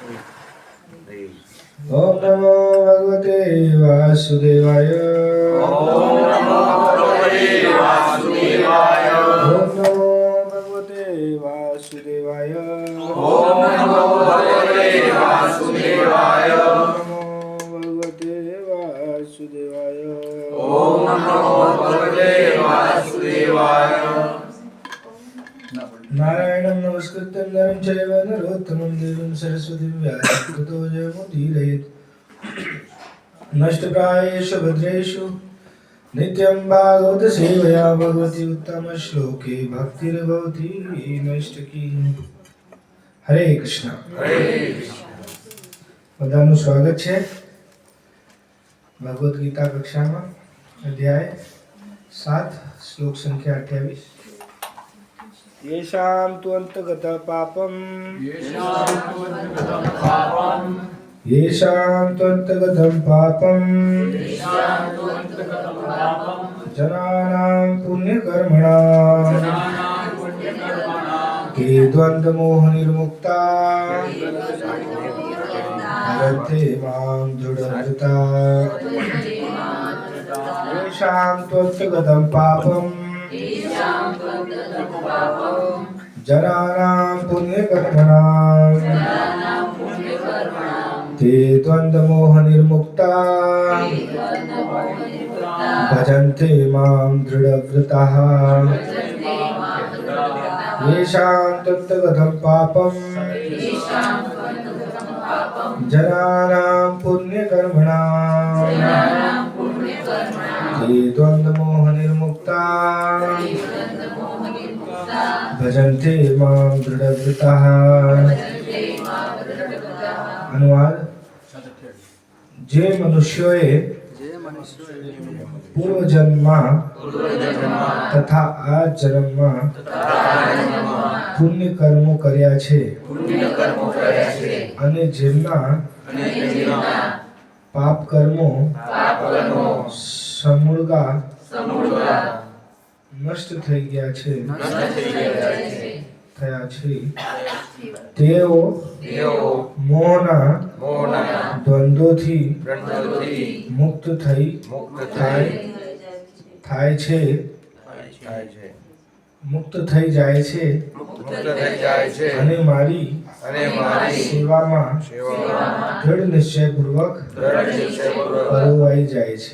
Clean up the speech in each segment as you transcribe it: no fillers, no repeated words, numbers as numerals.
ओम नमो भगवते वासुदेवाय। ओम नमो भगवते वासुदेवाय। ओम नमो भगवते वासुदेवाय। ओम नमो भगवते वासुदेवाय। ओम नमो भगवते वासुदेवाय। ओम नमो भगवते वासुदेवाय। नारायणं नमस्कृत्य नरं चैव नरोत्तमं देवीं सरस्वतीं व्यासं ततो जयमुदीरयेत्। नष्टप्रायेषु भद्रेषु नित्यं भागवत सेवया भगवती उत्तम श्लोके भक्तिर्भवति नष्टकी। हरे कृष्ण। બધાનું સ્વાગત છે ભગવદ્ ગીતા કક્ષામાં અધ્યાય 7 શ્લોક સંખ્યા 28। येषां तु अन्तगत पापम् येषां तु अन्तगतं पापम् जनानां पुण्यकर्मणां ते द्वन्द्वमोहनिर्मुक्ता भजन्ते मां दृढव्रता। येषां तु अन्तगतं पापम् जनानां पुण्यकर्मणां ते द्वन्द्वमोहनिर्मुक्ता भजन्ते मां दृढव्रताः। येषां तत्तगतं पापं जनानां पुण्यकर्मणां ते द्वन्द्वमोहनिर्मुक्ता भजन्ते मां दृढव्रताः। अनुवाद। જે મનુષ્યોએ પૂર્વજન્મમાં તથા આ જન્મમાં પુણ્ય કર્મો કર્યા છે અને જેમના પાપ કર્મો સમૂળગા નષ્ટ થઈ ગયા છે થયા છે તેઓ મોહના દ્વંદ્વોથી મુક્ત થાય છે મુક્ત થઈ જાય છે અને મારી સેવામાં દૃઢ નિશ્ચયપૂર્વક પરોવાઈ જાય છે।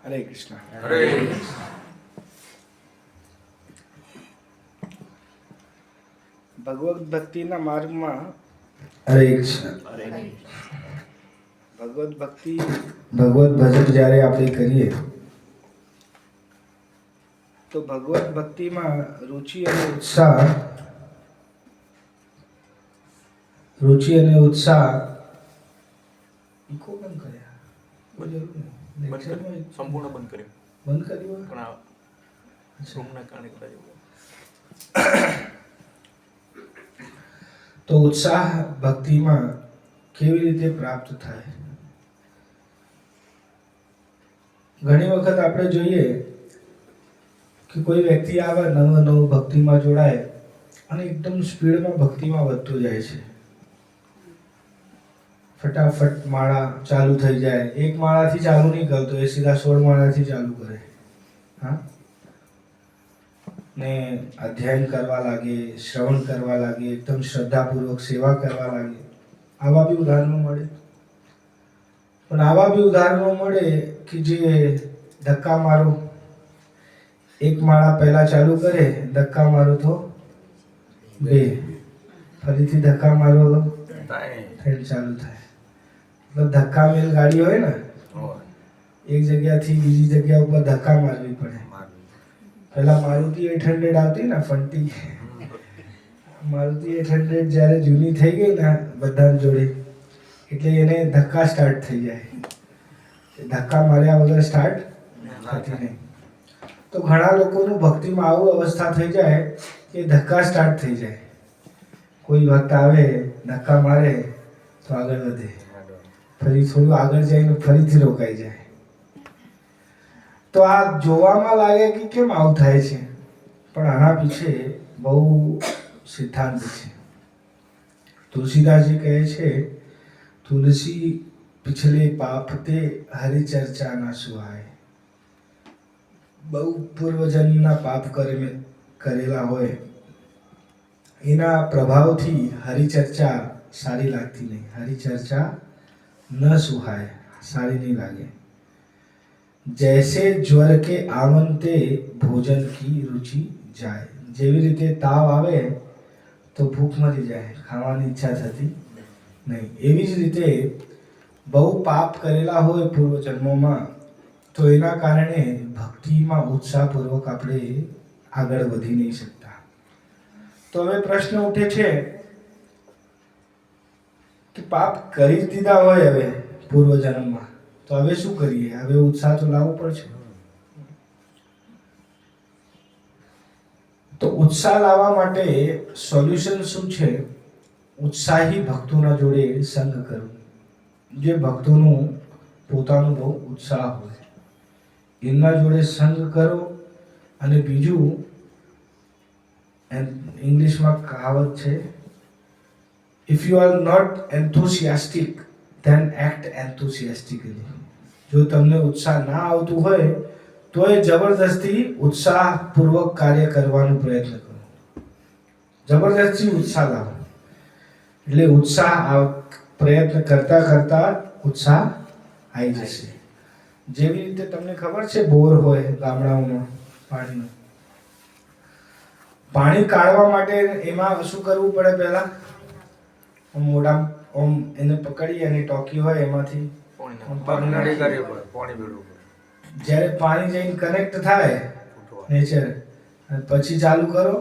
हरे कृष्ण। ભગવદ ભક્તિના માર્ગમાં હરે કૃષ્ણ ભગવદ ભક્તિ ભગવદ ભજન જ્યારે આપણે કરીએ તો ભગવદ ભક્તિમાં રુચિ અને ઉત્સાહ ઇકો બંધ કર્યા સંપૂર્ણ બંધ કર્યું પણ આ રૂમના કારણે કરાયું। તો ઉત્સાહ ભક્તિમાં કેવી રીતે પ્રાપ્ત થાય? ઘણી વખત આપણે જોઈએ કે કોઈ વ્યક્તિ આવે નવું ભક્તિમાં જોડાય અને એકદમ સ્પીડમાં ભક્તિમાં વધતું જાય છે। ફટાફટ માળા ચાલુ થઈ જાય, એક માળાથી ચાલુ નહીં કરતો, એ સીધા 16 માળાથી ચાલુ કરે। હા, ને અધ્યયન કરવા લાગે, શ્રવણ કરવા લાગે, એકદમ શ્રદ્ધાપૂર્વક સેવા કરવા લાગે। આવા બી ઉદાહરણો મળે। પણ આવા બી ઉદાહરણો મળે કે જે ધક્કા મારો, એક માળા પહેલા ચાલુ કરે, ધક્કા મારો તો 2, ફરીથી ધક્કા મારો તો 3 ચાલુ થાય। मतलब ધક્કા મેલ ગાડી હોય ને, એક જગ્યાથી બીજી જગ્યા ઉપર ધક્કા મારવી પડે। પહેલા મારુતિ 800 આવતી ને ફંટી, મારુતિ 800 જ્યારે જૂની થઈ ગઈ ને બધા જોડે, એટલે એને ધક્કા સ્ટાર્ટ થઈ જાય. ધક્કા માર્યા વગર સ્ટાર્ટ થતી નહીં. તો ઘણા લોકોનું ભક્તિમાં આવું અવસ્થા થઈ જાય કે ધક્કા સ્ટાર્ટ થઈ જાય. કોઈ ભક્ત આવે ધક્કા મારે તો આગળ વધે, ફરી થોડું આગળ જઈને ફરીથી રોકાઈ જાય. તો આ જોવામાં લાગે કે કેમ આવું થાય છે, પણ આના પીછે બહુ સિદ્ધાંત છે. તુલસીદાસજી કહે છે, તુલસી પિછલે પાપ તે હરિ ચર્ચા ના સુહાય. બહુ પૂર્વજન્મના પાપ કરેલા હોય એના પ્રભાવથી હરિચર્ચા સારી લાગતી નહીં. હરિચર્ચા ન સુહાય, સારી નહીં લાગે. જૈસે જ્વર કે આવંતે ભોજન કી રુચિ જાય. જેવી રીતે તાવ આવે તો ભૂખ મરી જાય, ખાવાની ઈચ્છા થતી નહીં. એવી જ રીતે બહુ પાપ કરેલા હોય પૂર્વજન્મોમાં તો એના કારણે ભક્તિમાં ઉત્સાહપૂર્વક આપણે આગળ વધી નહીં શકતા. તો હવે પ્રશ્ન ઉઠે છે કે પાપ કરી જ દીધા હોય હવે પૂર્વજન્મમાં, તો હવે શું કરીએ? હવે ઉત્સાહ તો લાવવો પડશે. તો ઉત્સાહ લાવવા માટે સોલ્યુશન શું છે? ઉત્સાહી ભક્તોના જોડે સંગ કરવો. જે ભક્તોનું પોતાનું બહુ ઉત્સાહ હોય એમના જોડે સંગ કરો. અને બીજું, ઇંગ્લિશમાં કહાવત છે, if you are not enthusiastic then act enthusiastically. જો તમને ઉત્સાહ ના આવતું હોય તો એ જબરદસ્તી ઉત્સાહપૂર્વક કાર્ય કરવાનો પ્રયત્ન કરો. જબરદસ્તી ઉત્સાહ લાવો. એટલે ઉત્સાહ પ્રયત્ન કરતા કરતા ઉત્સાહ આવી જશે. જેવી રીતે તમને ખબર છે બોર હોય ગામડાઓમાં પાણીનો, પાણી કાઢવા માટે એમાં શું કરવું પડે? પહેલા મોઢા એને પકડી અને ટોકી હોય એમાંથી જ્યારે પાણી જઈને કનેક્ટ થાય નેચર પછી ચાલુ કરો,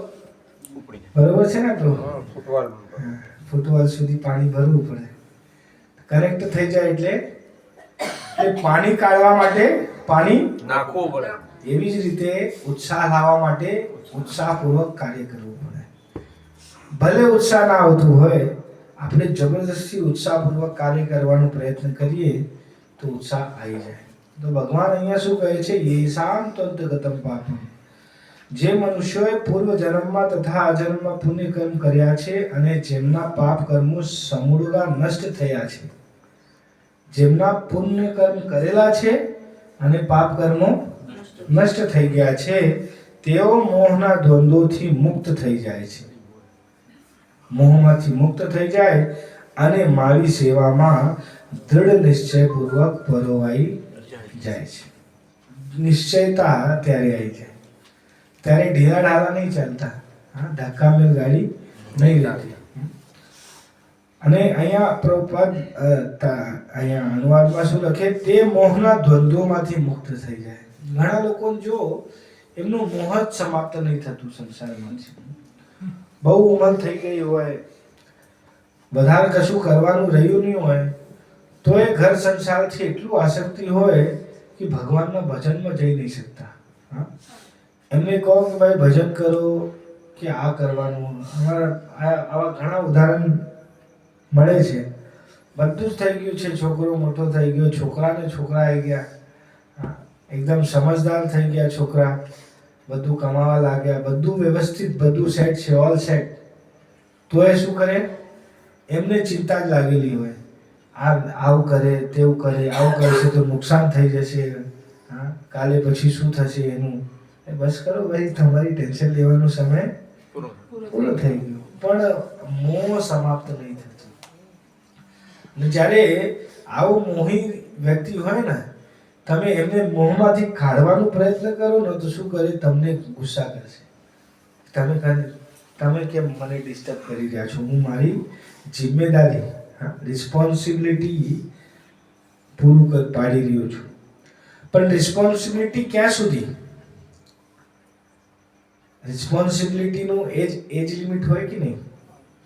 બરોબર છે ને? તો ફૂટવાલ સુધી પાણી ભરવું પડે. કનેક્ટ થઈ જાય એટલે પાણી કાઢવા માટે પાણી નાખવું પડે. એવી જ રીતે ઉત્સાહ લાવવા માટે ઉત્સાહપૂર્વક કાર્ય કરવું પડે. ભલે ઉત્સાહ ના આવતું હોય, આપણે જબરદસ્તી ઉત્સાહપૂર્વક કાર્ય કરવાનો પ્રયત્ન કરીએ તો ઉત્સાહ આવી જાય. તો ભગવાન અહીંયા શું કહે છે? યેષાં તદ્ગતં પાપમ. જે મનુષ્યોએ પૂર્વ જન્મમાં તથા આ જન્મમાં પુણ્ય કર્મ કર્યા છે અને જેમના પાપ કર્મો સમૂળગા નષ્ટ થયા છે, જેમના પુણ્ય કર્મ કરેલા છે અને પાપ કર્મો નષ્ટ થઈ ગયા છે, તેઓ મોહના દ્વંદ્વોથી મુક્ત થઈ જાય છે. મોહમાંથી મુક્ત થઈ જાય અને મારી સેવામાં દૃઢ નિશ્ચયપૂર્વક પરોવાઈ જાય છે. નિશ્ચયતા ત્યારે આવી જાય. ત્યારે ઢીલા ઢાલા નહીં ચાલતા, ધક્કામેલ ગાડી નહીં લાગતી. અને અહીંયા પ્રભુપાદ અહીંયા અનુવાદમાં શું લખે? તે મોહના દ્વંદ્વોમાંથી મુક્ત થઈ જાય. ઘણા લોકો જો એમનું મોહ જ સમાપ્ત નહીં થતું સંસારમાં, બહુ ઉંમર થઈ ગઈ હોય, વધારે કશું કરવાનું રહ્યું નહીં હોય, તો એ ઘર સંસારથી એટલું આસક્તિ હોય કે ભગવાનના ભજનમાં જઈ નહીં શકતા. એમને કહો કે ભાઈ ભજન કરો કે આ કરવાનું. આવા ઘણા ઉદાહરણ મળે છે. બધું જ થઈ ગયું છે, છોકરો મોટો થઈ ગયો, છોકરાને છોકરા આવી ગયા, એકદમ સમજદાર થઈ ગયા છોકરા, બધું કમાવા લાગ્યા, બધું વ્યવસ્થિત, બધું સેટ છે, ઓલ સેટ. તો એ શું કરે? એમને ચિંતા જ લાગેલી હોય, આવું કરે, તેવું કરે, આવું કરશે તો નુકસાન થઈ જશે, કાલે પછી શું થશે એનું. બસ કરો ભાઈ, તમારી ટેન્શન લેવાનો સમય પૂરો થઈ ગયો. પણ મોહ સમાપ્ત નહીં થતો. જ્યારે આવો મોહી વ્યક્તિ હોય ને, તમે એમને મોહમાંથી કાઢવાનો પ્રયત્ન કરો ને તો શું કરે? તમને ગુસ્સા કરશે. તમે કેમ મને ડિસ્ટર્બ કરી રહ્યા છો? હું મારી જિમ્મેદારી, રિસ્પોન્સિબિલિટી પૂરું પાડી રહ્યો છું. પણ રિસ્પોન્સિબિલિટી ક્યાં સુધી? રિસ્પોન્સિબિલિટીનું એજ લિમિટ હોય કે નહીં,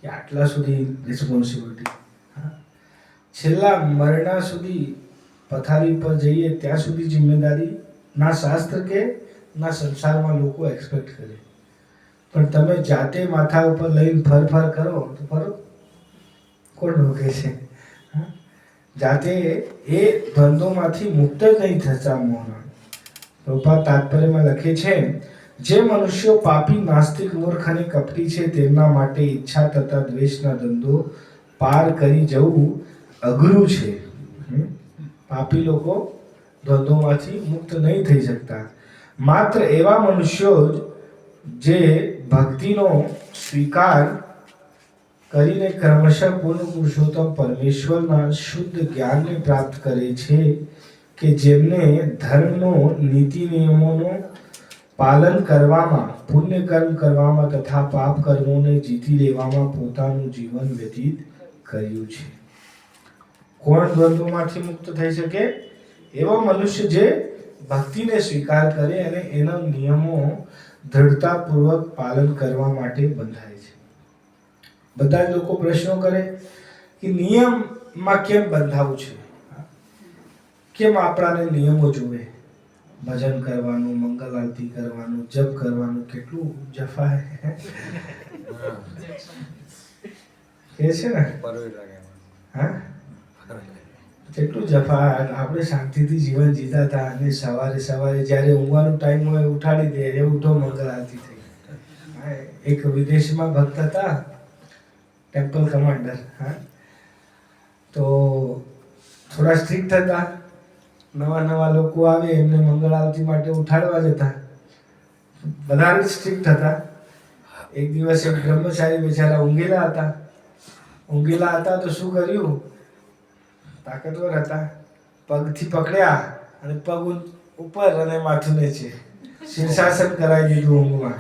કે આટલા સુધી રિસ્પોન્સિબિલિટી. છેલ્લા મરણા સુધી પથારી પર જઈએ ત્યાં સુધી જિમ્મેદારી ના શાસ્ત્ર કે ના સંસારમાં લોકો એક્સપેક્ટ કરે. પણ તમે જાતે માથા ઉપર લઈને ફર કરો તો ફરો કોણ રોકે છે? હા? જાતે એ ધંધોમાંથી મુક્ત જ નહીં થતા મોહન. પ્રભુપાદ તાત્પર્યમાં લખે છે, જે મનુષ્યો પાપી, નાસ્તિક, મૂર્ખ અને કપટી છે તેમના માટે ઈચ્છા તથા દ્વેષના ધંધો પાર કરી જવું અઘરું છે. પાપી લોકો દ્વંદ્વોમાંથી મુક્ત નહીં થઈ શકતા. માત્ર એવા મનુષ્યો જે ભક્તિનો સ્વીકાર કરીને ક્રમશઃ પૂર્ણ પુરુષોત્તમ પરમેશ્વરના શુદ્ધ જ્ઞાનને પ્રાપ્ત કરે છે કે જેમને ધર્મનો નીતિ નિયમોનો પાલન કરવામાં, પુણ્ય કર્મ કરવામાં તથા પાપ કર્મોને જીતી લેવામાં પોતાનું જીવન વ્યતીત કર્યું છે. કોણ દ્વંદ્વોમાંથી મુક્ત થઈ શકે? એવો મનુષ્ય જે ભક્તિને સ્વીકાર કરે અને એના નિયમો દ્રઢતાપૂર્વક પાલન કરવા માટે બંધાય છે. બધા જ લોકો પ્રશ્નો કરે કે નિયમમાં કેમ બંધાવું છે? કેમ આપણાને નિયમો જોવે? ભજન કરવાનું, મંગલ આરતી કરવાનું, જપ કરવાનું, કેટલું જફા કે છે ને? હા, કેટલું જફા. આપણે શાંતિથી જીવન જીતા હતા અને સવારે સવારે જ્યારે ઊંઘવાનો ટાઈમ હોય ઉઠાડી દે, એ ઉઠો મંગલ આરતી થઈ. એક વિદેશમાં ભક્ત હતા, ટેમ્પલ કમાન્ડર. હા, તો થોડા સ્ટ્રિક્ટ હતા. નવા લોકો આવે એમને મંગળ આરતી માટે ઉઠાડવા જતા, વધારે સ્ટ્રિક્ટ હતા. એક દિવસ એક બ્રહ્મચારી બેચારા ઊંઘેલા હતા તો શું કર્યું? તાકતવર હતા, પગથી પકડ્યા અને પગ ઉપર અને માથું નીચે, શીર્ષાસન કરાવી દીધું ઊંઘમાં.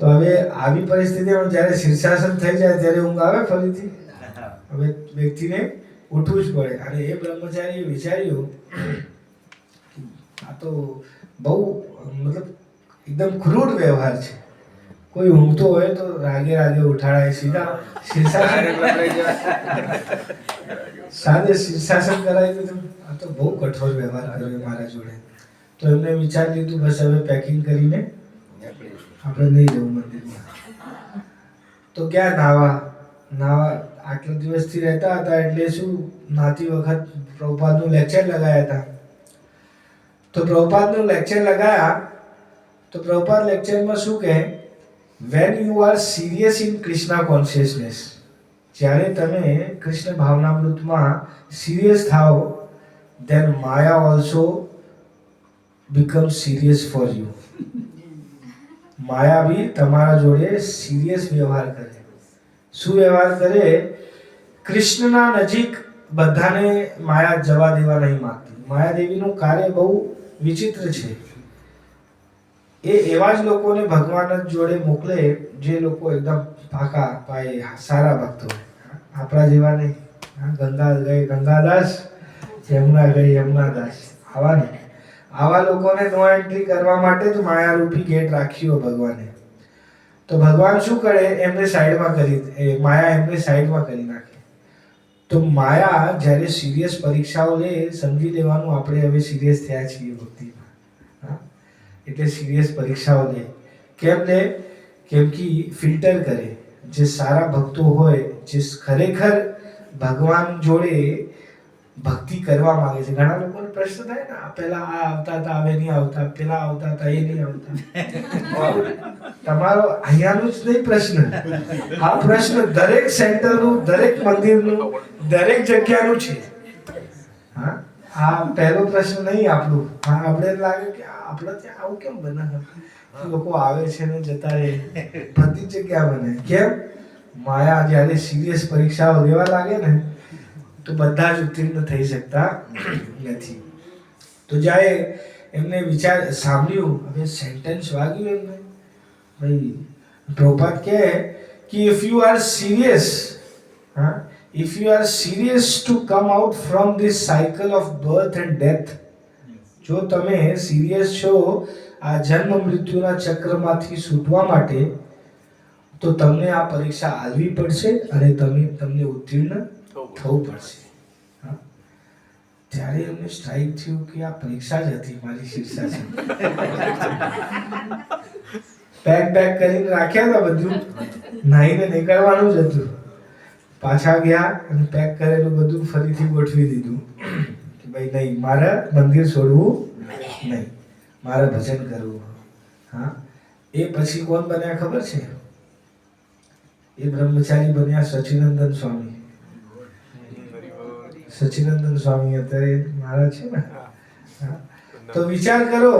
તો હવે આવી પરિસ્થિતિમાં જ્યારે શીર્ષાસન થઈ જાય ત્યારે ઊંઘ આવે ફરીથી? હવે વ્યક્તિને ઉઠવું જ પડે. અને એ બ્રહ્મચારીએ વિચાર્યું આ તો બહુ મતલબ એકદમ ક્રૂર વ્યવહાર છે. કોઈ ઊંઘતો હોય તો રાગે ઉઠાડાય, સીધા સાદે શીર્ષાસન કરાવી દીધું. આ તો બહુ કઠોર વ્યવહાર કર્યો મારા જોડે. તો એમને વિચાર લીધું બસ હવે પેકિંગ કરીને આપણે નહીં જવું મંદિરમાં. તો ક્યાં નાવા આટલા દિવસથી રહેતા હતા એટલે શું નાતી વખત પ્રભુપાદનું લેક્ચર લગાયા હતા. તો પ્રભુપાદનું લેક્ચર લગાયા તો પ્રભુપાદ લેક્ચરમાં શું કહે? when you are serious in Krishna consciousness, જ્યારે તમે કૃષ્ણ ભાવનામૃતમાં સિરિયસ થાઓ, then Maya also becomes serious for you. માયા બી તમારા જોડે સિરિયસ વ્યવહાર કરે. શું વ્યવહાર કરે? કૃષ્ણના નજીક બધાને માયા જવા દેવા નહીં માંગતી. માયાદેવીનું કાર્ય બહુ વિચિત્ર છે. એ એવા જ લોકોને ભગવાન જ જોડે મોકલે જે લોકો એકદમ પાકા પાયે સારા ભક્તો હોય, આપણા જેવા નહીં. ગંગા ગઈ ગંગાદાસ, યમુના ગઈ યમુનાદાસ, આવા નહીં. આવા લોકોને નો એન્ટ્રી કરવા માટે તો માયારૂપી ગેટ રાખ્યો ભગવાને. તો ભગવાન શું કરે? એમને સાઈડમાં કરી નાખે. તો માયા જ્યારે સિરિયસ પરીક્ષાઓ લે, સમજી લેવાનું આપણે હવે સિરિયસ થયા છીએ ભક્તિમાં. એટલે સિરિયસ પરીક્ષાઓ લે. કેમ લે? કેમ કે ફિલ્ટર કરે. જે સારા ભક્તો હોય, જે ખરેખર ભગવાન જોડે ભક્તિ કરવા માંગે છે. ઘણા લોકોને પ્રશ્ન થાય ને, પેલા આ આવતા હતા હવે નહીં આવતા, પેલા આવતા હતા એ નહીં આવતા. તમારો અહીંયાનું જ નહીં પ્રશ્ન, આ પ્રશ્ન દરેક સેન્ટરનું, દરેક મંદિરનું, દરેક જગ્યાનું છે. હા, આ પહેલો પ્રશ્ન નહીં આપણું. હા, આપણે લાગે કે આપણે ત્યાં આવું કેમ બને? લોકો આવે છે ને જતા રહે, બધી જગ્યા બને. કેમ? માયા જ્યારે સિરિયસ પરીક્ષાઓ લેવા લાગે ને તો બધા જ ઉત્તીર્ણ થઈ શકતા નથી. તો જ્યારે એમને વિચાર સાંભળ્યું, હવે સેન્ટેન્સ વાગ્યું એમને. ભાઈ પ્રભુપાદ કહે કે if you R serious, if you are serious to come out from this cycle of birth and death, જો તમે સિરિયસ છો આ જન્મ મૃત્યુના ચક્રમાંથી છૂટવા માટે, તો તમને આ પરીક્ષા આલવી પડશે અને તમને ઉત્તીર્ણ થવું પડશે. હા? ત્યારે એમને સ્ટ્રાઇક થયું કે આ પરીક્ષા જ હતી મારી શિક્ષા. પેક કરીને રાખ્યા હતા બધું, નાહીને નીકળવાનું જ હતું. પાછા ગયા અને પેક કરેલું બધું ફરીથી ગોઠવી દીધું કે ભાઈ નહીં, મારે મંદિર છોડવું નહીં, મારે ભજન કરવું. હા, એ પછી કોણ બન્યા ખબર છે? એ બ્રહ્મચારી બન્યા સચ્ચિનંદન સ્વામી. સચ્ચિનંદન સ્વામી અત્યારે મહારાજ છે ને. હા. તો વિચાર કરો,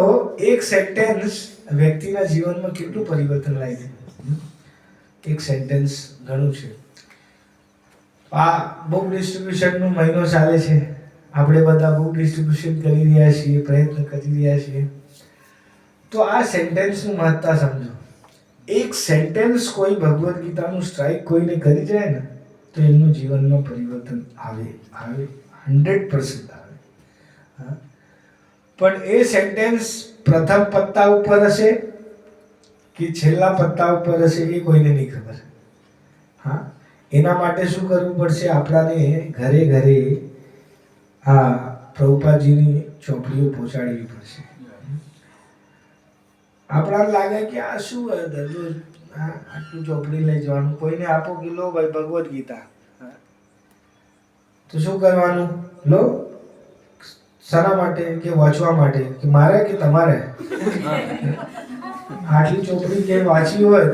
એક સેન્ટેન્સ વ્યક્તિના જીવનમાં કેટલું પરિવર્તન લાવી દે. એક સેન્ટેન્સ ઘણું છે. આ બુક ડિસ્ટ્રીબ્યુશનનો મહિનો ચાલે છે. આપણે બધા બુક ડિસ્ટ્રીબ્યુશન કરી રહ્યા છીએ, પ્રયત્ન કરી રહ્યા છીએ. તો આ સેન્ટેન્સનું મહત્તા સમજો. એક સેન્ટેન્સ કોઈ ભગવદ્ ગીતાનું સ્ટ્રાઇક કોઈને કરી જાય ને તો એમનું જીવનમાં પરિવર્તન આવે 100% આવે. હા, પણ એ સેન્ટેન્સ પ્રથમ પત્તા ઉપર હશે કે છેલ્લા પત્તા ઉપર હશે એ કોઈને નહીં ખબર. હા, એના માટે શું કરવું પડશે? આપણાને ઘરે ઘરે આ પ્રભુપાદજીની ચોપડીઓ પહોંચાડવી પડશે. આપણાને લાગે કે આ શું દરરોજ આટલું ચોપડી લઈ જવાનું, કોઈને આપો કે લો ભાઈ ભગવદ્ ગીતા. તો શું કરવાનું? લો, શાના માટે? કે વાંચવા માટે? કે મારે કે તમારે? આટલી ચોપડી કે વાંચી હોય.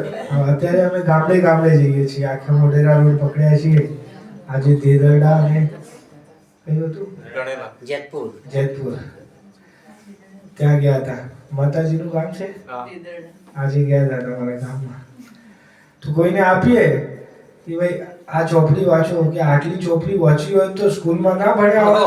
અત્યારે અમે ગામડે ગામડે જઈએ છીએ. આખા મોઢેરા રોડ પકડ્યા છીએ. આજે દેદરડા અને કયું હતું? જેતપુર. ત્યાં ગયા હતા. માતાજીનું ગામ છે. આજે ગયા હતા તમારા ગામમાં. તો કોઈને આપીએ કે ભાઈ આ ચોપડી વાંચો, કે આટલી ચોપડી વાંચી હોય તો સ્કૂલમાં ના ભણ્યા હોય.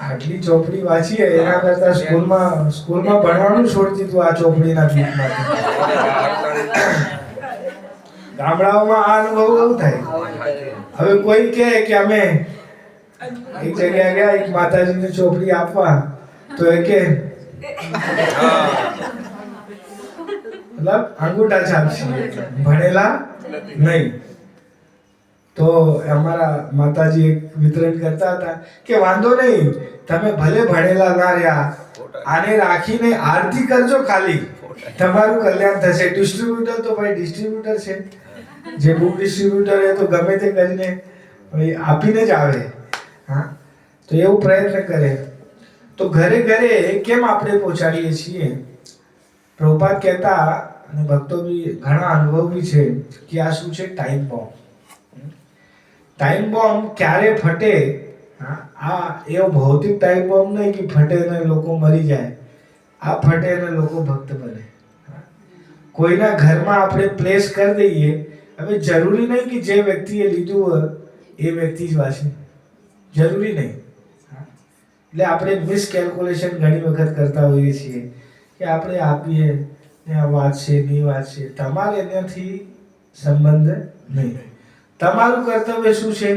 આટલી ચોપડી વાંચીએ એના કરતા સ્કૂલમાં ભણવાનું છોડી દીધું આ ચોપડીના ભીખમાંથી. ગામડાઓમાં આ અનુભવ કેવું થાય? હવે કોઈ કહે કે અમે એક જગ્યાએ ગયા, એક માતાજીની ચોપડી આપવા, તો એ કે મતલબ અંગૂઠા છાપશે, ભણેલા નહીં. તો અમારા માતાજી એક વિતરણ કરતા હતા કે વાંધો નહીં, તમે ભલે ભણેલા ના રહ્યા, આને રાખીને આરતી કરજો, ખાલી તમારું કલ્યાણ થશે. ડિસ્ટ્રીબ્યુટર તો ભાઈ ડિસ્ટ્રીબ્યુટર છે, જે બુક ડિસ્ટ્રીબ્યુટર એ તો ગમે તે કરીને આપીને જ આવે. હા, તો એવું પ્રયત્ન કરે. તો ઘરે ઘરે કેમ આપણે પહોંચાડીએ છીએ? પ્રભુપાદ કહેતા, અને ભક્તો બી ઘણા અનુભવી છે કે આ શું છે? Time bomb. ટાઈમ બોમ્બ ક્યારે ફટે? આ એવો ભૌતિક ટાઈમ બોમ્બ નહીં કે ફટે ને લોકો મરી જાય. આ ફટે ને લોકો ભક્ત બને. કોઈના ઘરમાં આપણે પ્લેસ કરી દઈએ. હવે જરૂરી નહીં કે જે વ્યક્તિએ લીધું હોય એ વ્યક્તિ જ વાંચે, જરૂરી નહીં. એટલે આપણે મિસકેલ્ક્યુલેશન ઘણી વખત કરતા હોઈએ છીએ કે આપણે આપીએ ને આ વાંચશે નહીં વાંચશે. તમારે એનાથી સંબંધ નહીં. તમારું કર્તવ્ય શું છે?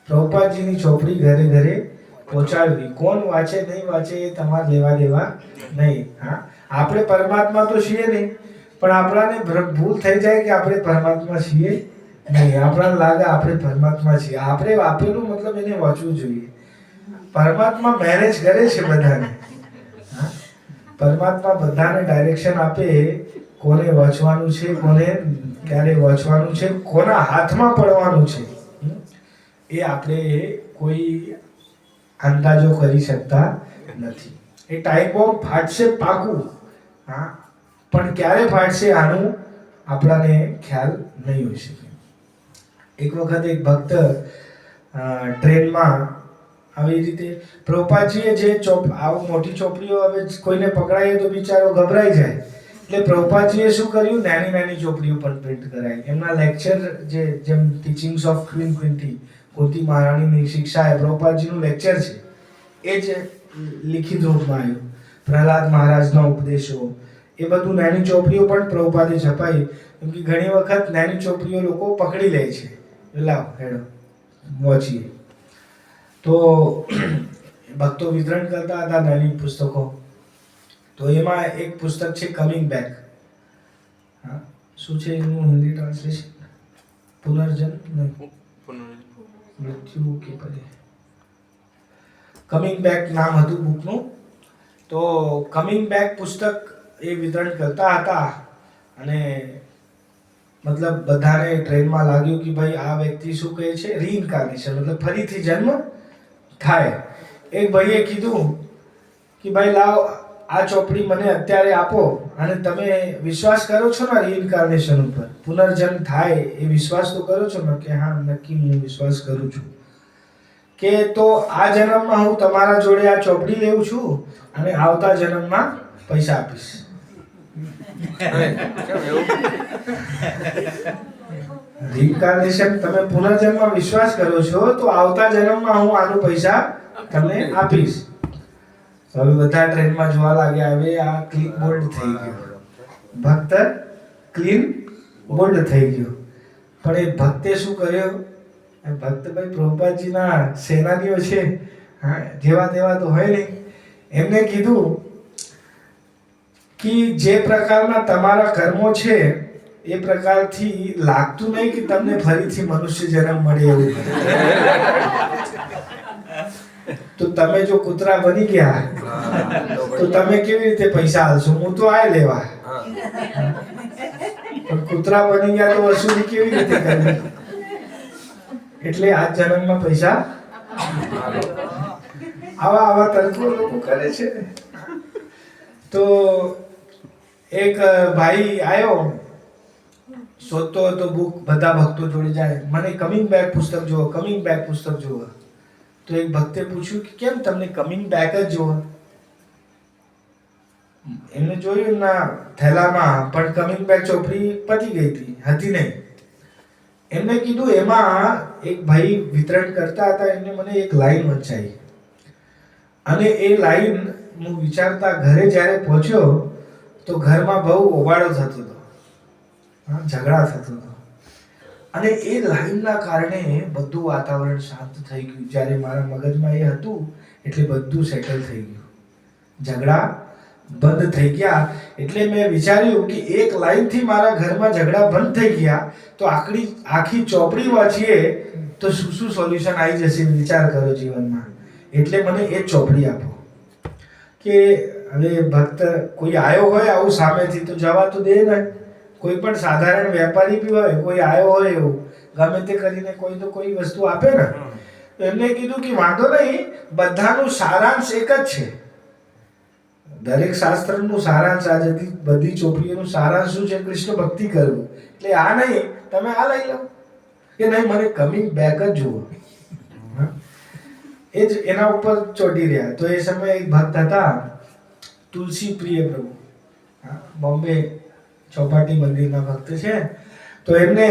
પ્રભુપાદજીની ચોપડી ઘરે ઘરે પહોંચાડવી. કોણ વાંચે નહીં વાંચે એ તમારે લેવા દેવા નહીં. હા, આપણે પરમાત્મા તો છીએ નહીં, પણ આપણાને ભૂલ થઈ જાય કે આપણે પરમાત્મા છીએ નહીં. આપણાને લાગે આપણે પરમાત્મા છીએ. આપણે આપેલું મતલબ એને વાંચવું જોઈએ. પરમાત્મા મેનેજ કરે છે બધાને. પરમાત્મા બધાને ડાયરેક્શન આપે, કોને વાંચવાનું છે, કોને ક્યારે વાંચવાનું છે, કોના હાથમાં પડવાનું છે, એ આપણે કોઈ અંદાજો કરી શકતા નથી. એ ટાઈમ બોમ્બ ફાટશે પાકું. હા, પણ ક્યારે ફાટશે આનું આપણાને ખ્યાલ નહીં હોઈ શકે. એક વખત એક ભક્ત ટ્રેનમાં આવી રીતે પ્રભુપાદજીએ જે આવું મોટી ચોપડીઓ હવે કોઈને પકડાય તો બિચારો ગભરાઈ જાય. એટલે પ્રભુપાદજીએ શું કર્યું? નાની નાની ચોપડીઓ પણ પ્રિન્ટ કરાવી. એમના લેક્ચર જેમ ટીચિંગ્સ ઓફ ક્વીન કુંતી મહારાણીની શિક્ષા એ પ્રભુપાદજીનું લેક્ચર છે, એ જ લિખિત રૂપમાં આવ્યું. પ્રહલાદ મહારાજના ઉપદેશો, એ બધું નાની ચોપડીઓ પણ પ્રભુપાદે છપાઈ. કેમ કે ઘણી વખત નાની ચોપડીઓ લોકો પકડી લે છે, લાવ હેડો વાંચીએ. તો ભક્તો વિતરણ કરતા હતા નાની પુસ્તકો. તો એમાં એક પુસ્તક છે કમિંગ બેક. શું છે એનું હિન્દી ટ્રાન્સલેશન? પુનર્જન્મ નહીં, પુનર્જન્મ. મૃત્યુ કે પછી કમિંગ બેક નામ હતું બુકનું. તો કમિંગ બેક પુસ્તક એ વિતરણ કરતા હતા અને મતલબ બધાને ટ્રેનમાં લાગ્યું કે ભાઈ આ વ્યક્તિ શું કહે છે, રીઇન્કાર્નેશન મતલબ ફરીથી જન્મ થાય. એક ભાઈએ કીધું કે ભાઈ લાવ આ ચોપડી મને અત્યારે આપો અને તમે વિશ્વાસ કરો છો ને રીઇન્કાર્નેશન ઉપર, પુનર્જન્મ થાય એ વિશ્વાસ તો કરો છો ને? કે હા નક્કી હું વિશ્વાસ કરું છું. કે તો આ જન્મમાં હું તમારા જોડે આ ચોપડી લેવું છું અને આવતા જન્મમાં પૈસા આપીશ. કેમ એવું? રીઇન્કાર્નેશન તમે પુનર્જન્મમાં વિશ્વાસ કરો છો તો આવતા જન્મમાં હું આનું પૈસા તમને આપીશ. હવે બધા ટ્રેનમાં જોવા લાગ્યા. હવે આ ક્લીન બોલ્ડ થઈ ગયો, ભક્ત ક્લીન બોલ્ડ થઈ ગયો. પણ એ ભક્તે શું કર્યો? ભક્ત ભાઈ પ્રભુપાદજીના સેનાનીઓ છે, હા જેવા તેવા તો હોય નહીં. એમને કીધું કે જે પ્રકારના તમારા કર્મો છે એ પ્રકારથી લાગતું નહીં કે તમને ફરીથી મનુષ્ય જન્મ મળે એવું. તો તમે જો કૂતરા બની ગયા તો તમે કેવી રીતે પૈસા આલશો? હું તો આય લેવા, પણ કૂતરા બની ગયા તો વસૂલી કેવી રીતે કરવી? એટલે આ જન્મમાં પૈસા આવા તર્કો લોકો કરે છે. તો એક ભાઈ આવ્યો, શોધતો હતો બુક, બધા ભક્તો જોડે જાય, મને કમિંગ બેક પુસ્તક જુઓ, કમિંગ બેક પુસ્તક જુઓ. તો એક ભક્તે પૂછ્યું કે કેમ તમને કમિંગ બેક જ જુઓ? એમને જોયું ના થેલામાં, પણ કમિંગ બેક ચોપડી પતી ગઈ હતી નહીં. એમને કીધું એમાં એક ભાઈ વિતરણ કરતા હતા, એમને મને એક લાઈન વંચાઈ અને એ લાઈન હું વિચારતા ઘરે જ્યારે પહોંચ્યો તો ઘરમાં બહુ ઓબાળો થતો હતો, ઝઘડા થતો હતો. અને એ લાઈનના કારણે બધું વાતાવરણ શાંત થઈ ગયું. જ્યારે મારા મગજમાં એ હતું એટલે બધું સેટલ થઈ ગયું, ઝઘડા બંધ થઈ ગયા. એટલે મેં વિચાર્યું કે એક લાઈનથી મારા ઘરમાં ઝઘડા બંધ થઈ ગયા તો આખી ચોપડી વાંચીએ તો શું શું સોલ્યુશન આવી જશે વિચાર કરો જીવનમાં. એટલે મને એ ચોપડી આપો. કે હવે ભક્ત કોઈ આવ્યો હોય આવું સામેથી તો જવા તો દે ને. કોઈ પણ સાધારણ વેપારી બી હોય, કોઈ આવ્યો હોય એવું ગમે તે કરીને કોઈ તો કોઈ વસ્તુ આપે ને. તો એમને કીધું કે વાંધો નહીં, બધાનું સારાંશ એક જ છે. દરેક શાસ્ત્રનું સારાંશ, આ બધી ચોપડીઓનું સારાંશ શું છે? કૃષ્ણ ભક્તિ કરવું. એટલે આ નહીં તમે આ લઈ લો, કે નહીં મને કમિંગ બેક જ જુઓ. એ જ એના ઉપર ચોટી રહ્યા. તો એ સમયે એક ભક્ત હતા, તુલસી પ્રિય પ્રભુ, બોમ્બે ચોપાટી મંદિરના ભક્ત છે. તો એમને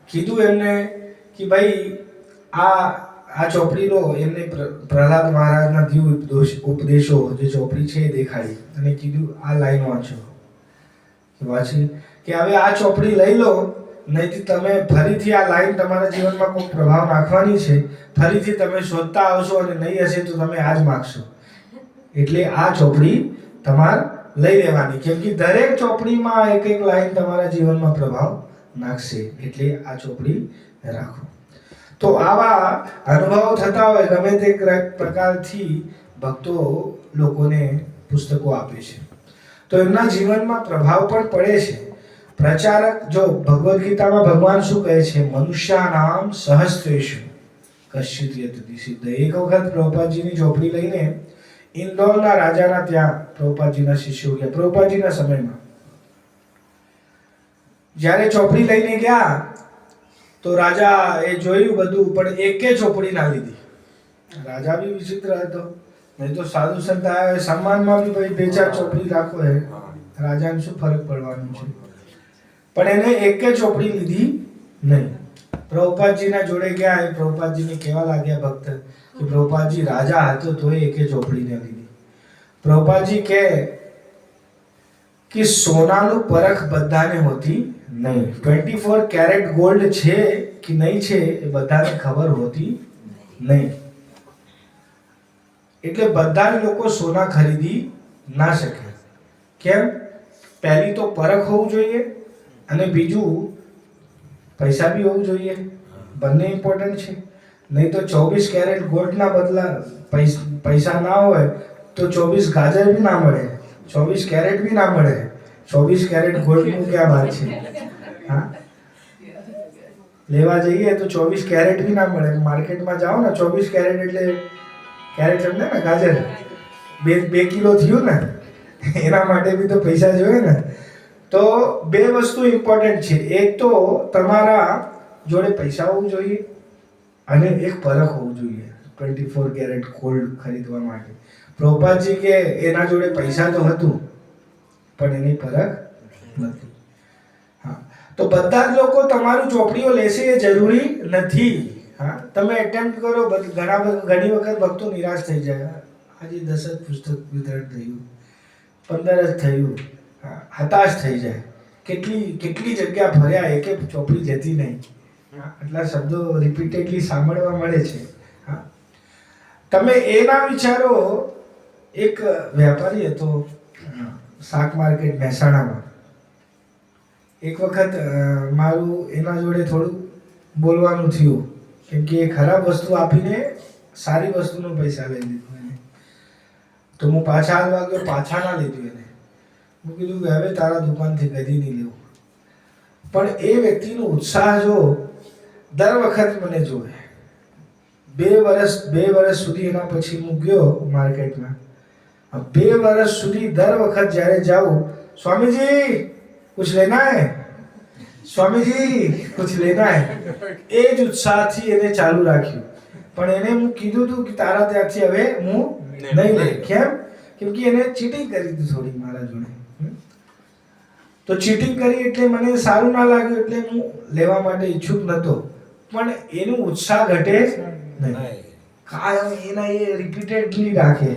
કીધું એમને કે ભાઈ આ ચોપડી લો. એમને પ્રહલાદ મહારાજના દિવ્ય ઉપદેશો જે ચોપડી છે એ દેખાડી અને કીધું આ લાઈન વાંચો. વાંચી કે હવે આ ચોપડી લઈ લો, નહીંથી તમે ફરીથી આ લાઈન તમારા જીવનમાં કોઈ પ્રભાવ નાખવાની છે. ફરીથી તમે શોધતા આવશો અને નહીં હશે તો તમે આ જ માગશો. એટલે આ ચોપડી તમારે લઈ લેવાની, કેમ કે દરેક ચોપડીમાં એક એક લાઈન તમારા જીવનમાં પ્રભાવ નાખશે. એટલે આ ચોપડી રાખો. તો આવા અનુભવ થતા હોય ગમે તે પ્રકારથી ભક્તો લોકોને પુસ્તકો આપે છે તો એમના જીવનમાં પ્રભાવ પણ પડે છે. પ્રચારક જો ભગવદ્ ગીતામાં ભગવાન શું કહે છે? મનુષ્યાનામ સહસ્ત્રેષુ કશ્ચિત યતતિ સિદ્ધ. એક વખત પ્રભુપાદજીની ચોપડી લઈને ઇન્દોરના રાજાના ત્યાં પ્રભુપાદજીના શિષ્યો ગયા. પ્રભુપાદજીના સમયમાં જ્યારે ચોપડી લઈને ગયા તો રાજા એ જોયું બધું, પણ એકે ચોપડી ના લીધી. રાજા બી વિચિત્ર હતો, નહીં તો સાધુ સંત આવે સન્માનમાં બી ભાઈ બે ચાર ચોપડી રાખો હે, રાજાને શું ફરક પડવાનું છે? પણ એને એકે ચોપડી લીધી નહીં. પ્રભુપાદજીના જોડે ગયા, એ પ્રભુપાદજીને કહેવા લાગ્યા ભક્ત કે પ્રભુપાદજી રાજા હતો તોય એકે ચોપડી ન લીધી. પ્રભુપાદજી કે સોનાનું પરખ બધાને હોતી નહીં. 24 કેરેટ ગોલ્ડ છે કે નહીં છે એ બધાને ખબર હોતી નહીં. એટલે બધા લોકો સોના ખરીદી ના શકે. કેમ? પહેલી તો પરખ હોવું જોઈએ અને બીજું પૈસા બી હોવું જોઈએ. બંને ઇમ્પોર્ટન્ટ છે. નહીં તો 24 કેરેટ ગોલ્ડના બદલા પૈસા ના હોય તો 24 ગાજર બી ના મળે, 24 કેરેટ બી ના મળે. 24 કેરેટ ગોલ્ડનું ક્યાં વાત છે? હા, લેવા જઈએ તો 24 કેરેટ બી ના મળે. માર્કેટમાં જાઓ ને 24 કેરેટ એટલે કેરેટ સમજે ને, ગાજર 2 કિલો થયું ને, એના માટે બી તો પૈસા જોઈએ ને. તો બે વસ્તુ ઇમ્પોર્ટન્ટ છે. એક તો તમારા જોડે પૈસા હોવું જોઈએ અને એક પરખ હોવું જોઈએ 24 કેરેટ ગોલ્ડ ખરીદવા માટે. પ્રભુપાદજી કે એના જોડે પૈસા તો હતું પણ એની પરખ નથી. હા, તો બધા જ લોકો તમારું ચોપડીઓ લેશે એ જરૂરી નથી. હા, તમે એટેમ્પ્ટ કરો, ઘણી વખત ભક્તો નિરાશ થઈ જાય. આજે 10 જ પુસ્તક વિતરણ થયું, 15 જ થયું, હતાશ થઈ જાય. કેટલી જગ્યા ફર્યા, એક ચોપડી જતી નહીં. આટલા શબ્દો રિપીટેડલી સાંભળવા મળે છે. હા, તમે એ ના વિચારો. એક વેપારી હતો શાક માર્કેટ મહેસાણામાં. એક વખત મારું એના જોડે થોડું બોલવાનું થયું, કેમ કે એ ખરાબ વસ્તુ આપીને સારી વસ્તુનો પૈસા લઈ લીધું એને. તો હું પાછા હાલવા ગયો, પાછા ના લીધું એને. હું કીધું કે હવે તારા દુકાનથી કદી નહીં લેવું. પણ એ વ્યક્તિનો ઉત્સાહ જો દર વખત મને જોવે. 2 વર્ષ સુધી એના પછી હું ગયો માર્કેટમાં. 2 વર્ષ સુધી દર વખત જ્યારે જાઉં, સ્વામીજી कुछ लेना है, સ્વામીજી कुछ लेना है, એ જ ઉત્સાહથી એને ચાલુ રાખ્યું. પણ એને હું કીધું હતું કે તારા ત્યાંથી હવે હું નહીં લે. કેમ? કેમ કે એને ચીટિંગ કરી હતી થોડી મારા જોડે. તો ચીટિંગ કરી એટલે મને સારું ના લાગ્યું, એટલે હું લેવા માટે ઈચ્છુક નહોતો. પણ એનું ઉત્સાહ ઘટે નહીં. કાયમ એના એ રિપીટેડલી રાખે.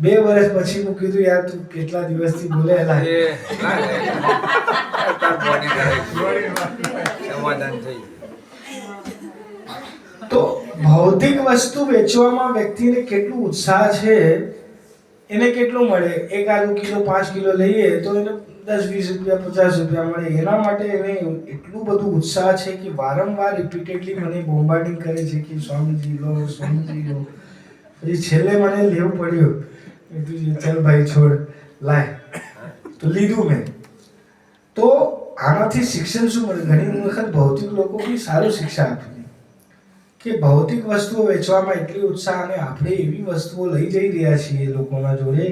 2 વર્ષ પછી હું કીધું યાર તું કેટલા દિવસથી બોલે એલા. તો ભૌતિક વસ્તુ વેચવામાં વ્યક્તિને કેટલું ઉત્સાહ છે, એને કેટલું મળે. 1 આલુ કિલો 5 કિલો લઈએ તો એને 10-20 રૂપિયા 50 રૂપિયા મળે. એના માટે એને એટલું બધું ઉત્સાહ છે કે વારંવાર રિપીટેડલી મને બોમ્બાર્ડિંગ કરે છે કે સ્વામીજી લો, સ્વામીજી લો. પછી છેલ્લે મને લેવું પડ્યું. ચાલ ભાઈ છોડ, લાય. તો લીધું મેં. તો આનાથી શિક્ષણ શું મળે? ઘણી વખત ભૌતિક લોકો બી સારું શિક્ષા આપે કે ભૌતિક વસ્તુઓ વેચવામાં એટલી ઉત્સાહ, અને આપણે એવી વસ્તુઓ લઈ જઈ રહ્યા છીએ લોકોના જોડે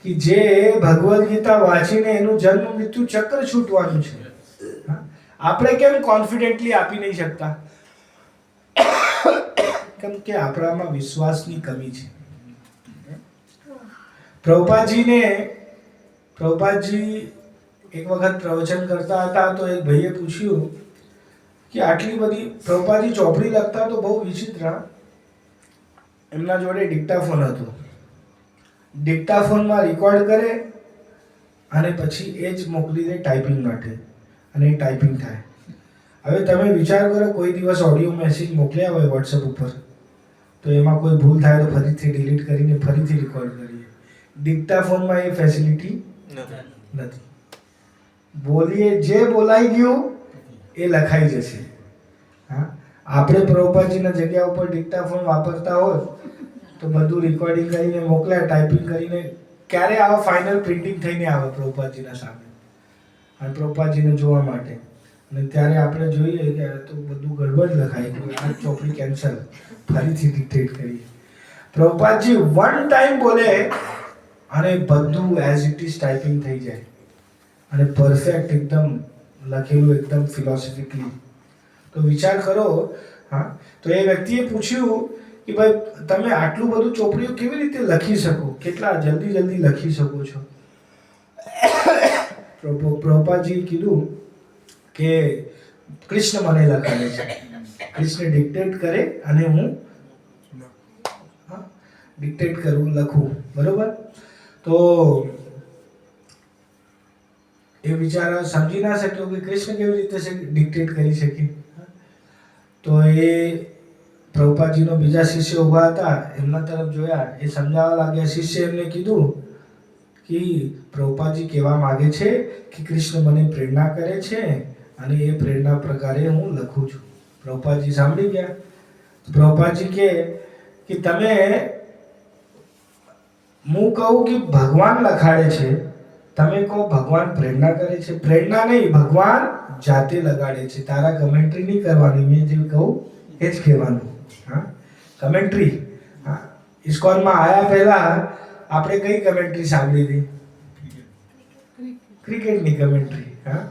કે જે ભગવદ્ ગીતા વાંચીને એનું જન્મ મૃત્યુ ચક્ર છૂટવાનું છે. આપણે કેમ કોન્ફિડન્ટલી આપી નહીં શકતા? કેમ કે આપણામાં વિશ્વાસની કમી છે. પ્રભુપાદજી એક વખત પ્રવચન કરતા હતા તો એક ભાઈએ પૂછ્યું કે આટલી બધી, પ્રભુપાદજી ચોપડી લખતા તો બહુ વિચિત્ર. એમના જોડે ડિક્ટાફોન હતું. ડિક્ટાફોનમાં રેકોર્ડ કરે અને પછી એ જ મોકલી દે ટાઈપિંગ માટે, અને એ ટાઈપિંગ થાય. હવે તમે વિચાર કરો, કોઈ દિવસ ઓડિયો મેસેજ મોકલ્યા હોય વોટ્સએપ ઉપર, તો એમાં કોઈ ભૂલ થાય તો ફરીથી ડિલીટ કરીને ફરીથી રેકોર્ડ કરીએ. ડિક્ટાફોનમાં એ ફેસિલિટી નથી. બોલીએ જે બોલાઈ ગયું એ લખાઈ જશે. હા, આપણે પ્રભુપાદજીના જગ્યા ઉપર ડિક્ટાફોન વાપરતા હોત તો બધું રેકોર્ડિંગ કરીને મોકલાય, ટાઈપિંગ કરીને. ક્યારે આવા ફાઇનલ પ્રિન્ટિંગ થઈને આવે પ્રભુપાદજીના સામે અને પ્રભુપાદજીને જોવા માટે, અને ત્યારે આપણે જોઈએ કે તો બધું ગડબડ લખાઈ ગયું, આ ચોપડી કેન્સલ, ફરીથી ડિક્ટેટ કરીએ. પ્રભુપાદજી વન ટાઈમ બોલે અને બધું એઝ ઇટ ઇઝ ટાઈપિંગ થઈ જાય અને પરફેક્ટ એકદમ લખેલું, એકદમ ફિલોસોફિકલી. તો વિચાર કરો. હા, તો એ વ્યક્તિએ પૂછ્યું કે ભાઈ તમે આટલું બધું ચોપડીઓ કેવી રીતે લખી શકો, કેટલા જલ્દી લખી શકો છો? પ્રભુપાદજીએ કીધું કે કૃષ્ણ મને લખાડે છે. કૃષ્ણ ડિક્ટેટ કરે અને હું ડિક્ટેટ કરું, લખું. બરોબર? તો એ બિચારા સમજી ના શક્યો કે કૃષ્ણ કેવી રીતે ડિક્ટેટ કરી શકે. તો એ પ્રભુપાદજીનો બીજા શિષ્ય ઊભા હતા, એમના તરફ જોયા, એ સમજાવવા લાગ્યા. શિષ્ય એમને કીધું કે પ્રભુપાદજી કહેવા માંગે છે કે કૃષ્ણ મને પ્રેરણા કરે છે અને એ પ્રેરણા પ્રકારે હું લખું છું. પ્રભુપાદજી સાંભળી ગયા. પ્રભુપાદજી કે તમે, હું કહું કે ભગવાન લખાડે છે, તમે કહો ભગવાન પ્રેરણા કરે છે. પ્રેરણા નહીં, ભગવાન જાતે લગાડે છે. તારા કમેન્ટ્રી નહીં કરવાની, મેં જે કહું એ જ કહેવાનું. હા, કમેન્ટ્રી. હા, ઇસ્કોનમાં આયા પહેલા આપણે કઈ કમેન્ટ્રી સાંભળી હતી? ક્રિકેટની કમેન્ટ્રી. હા,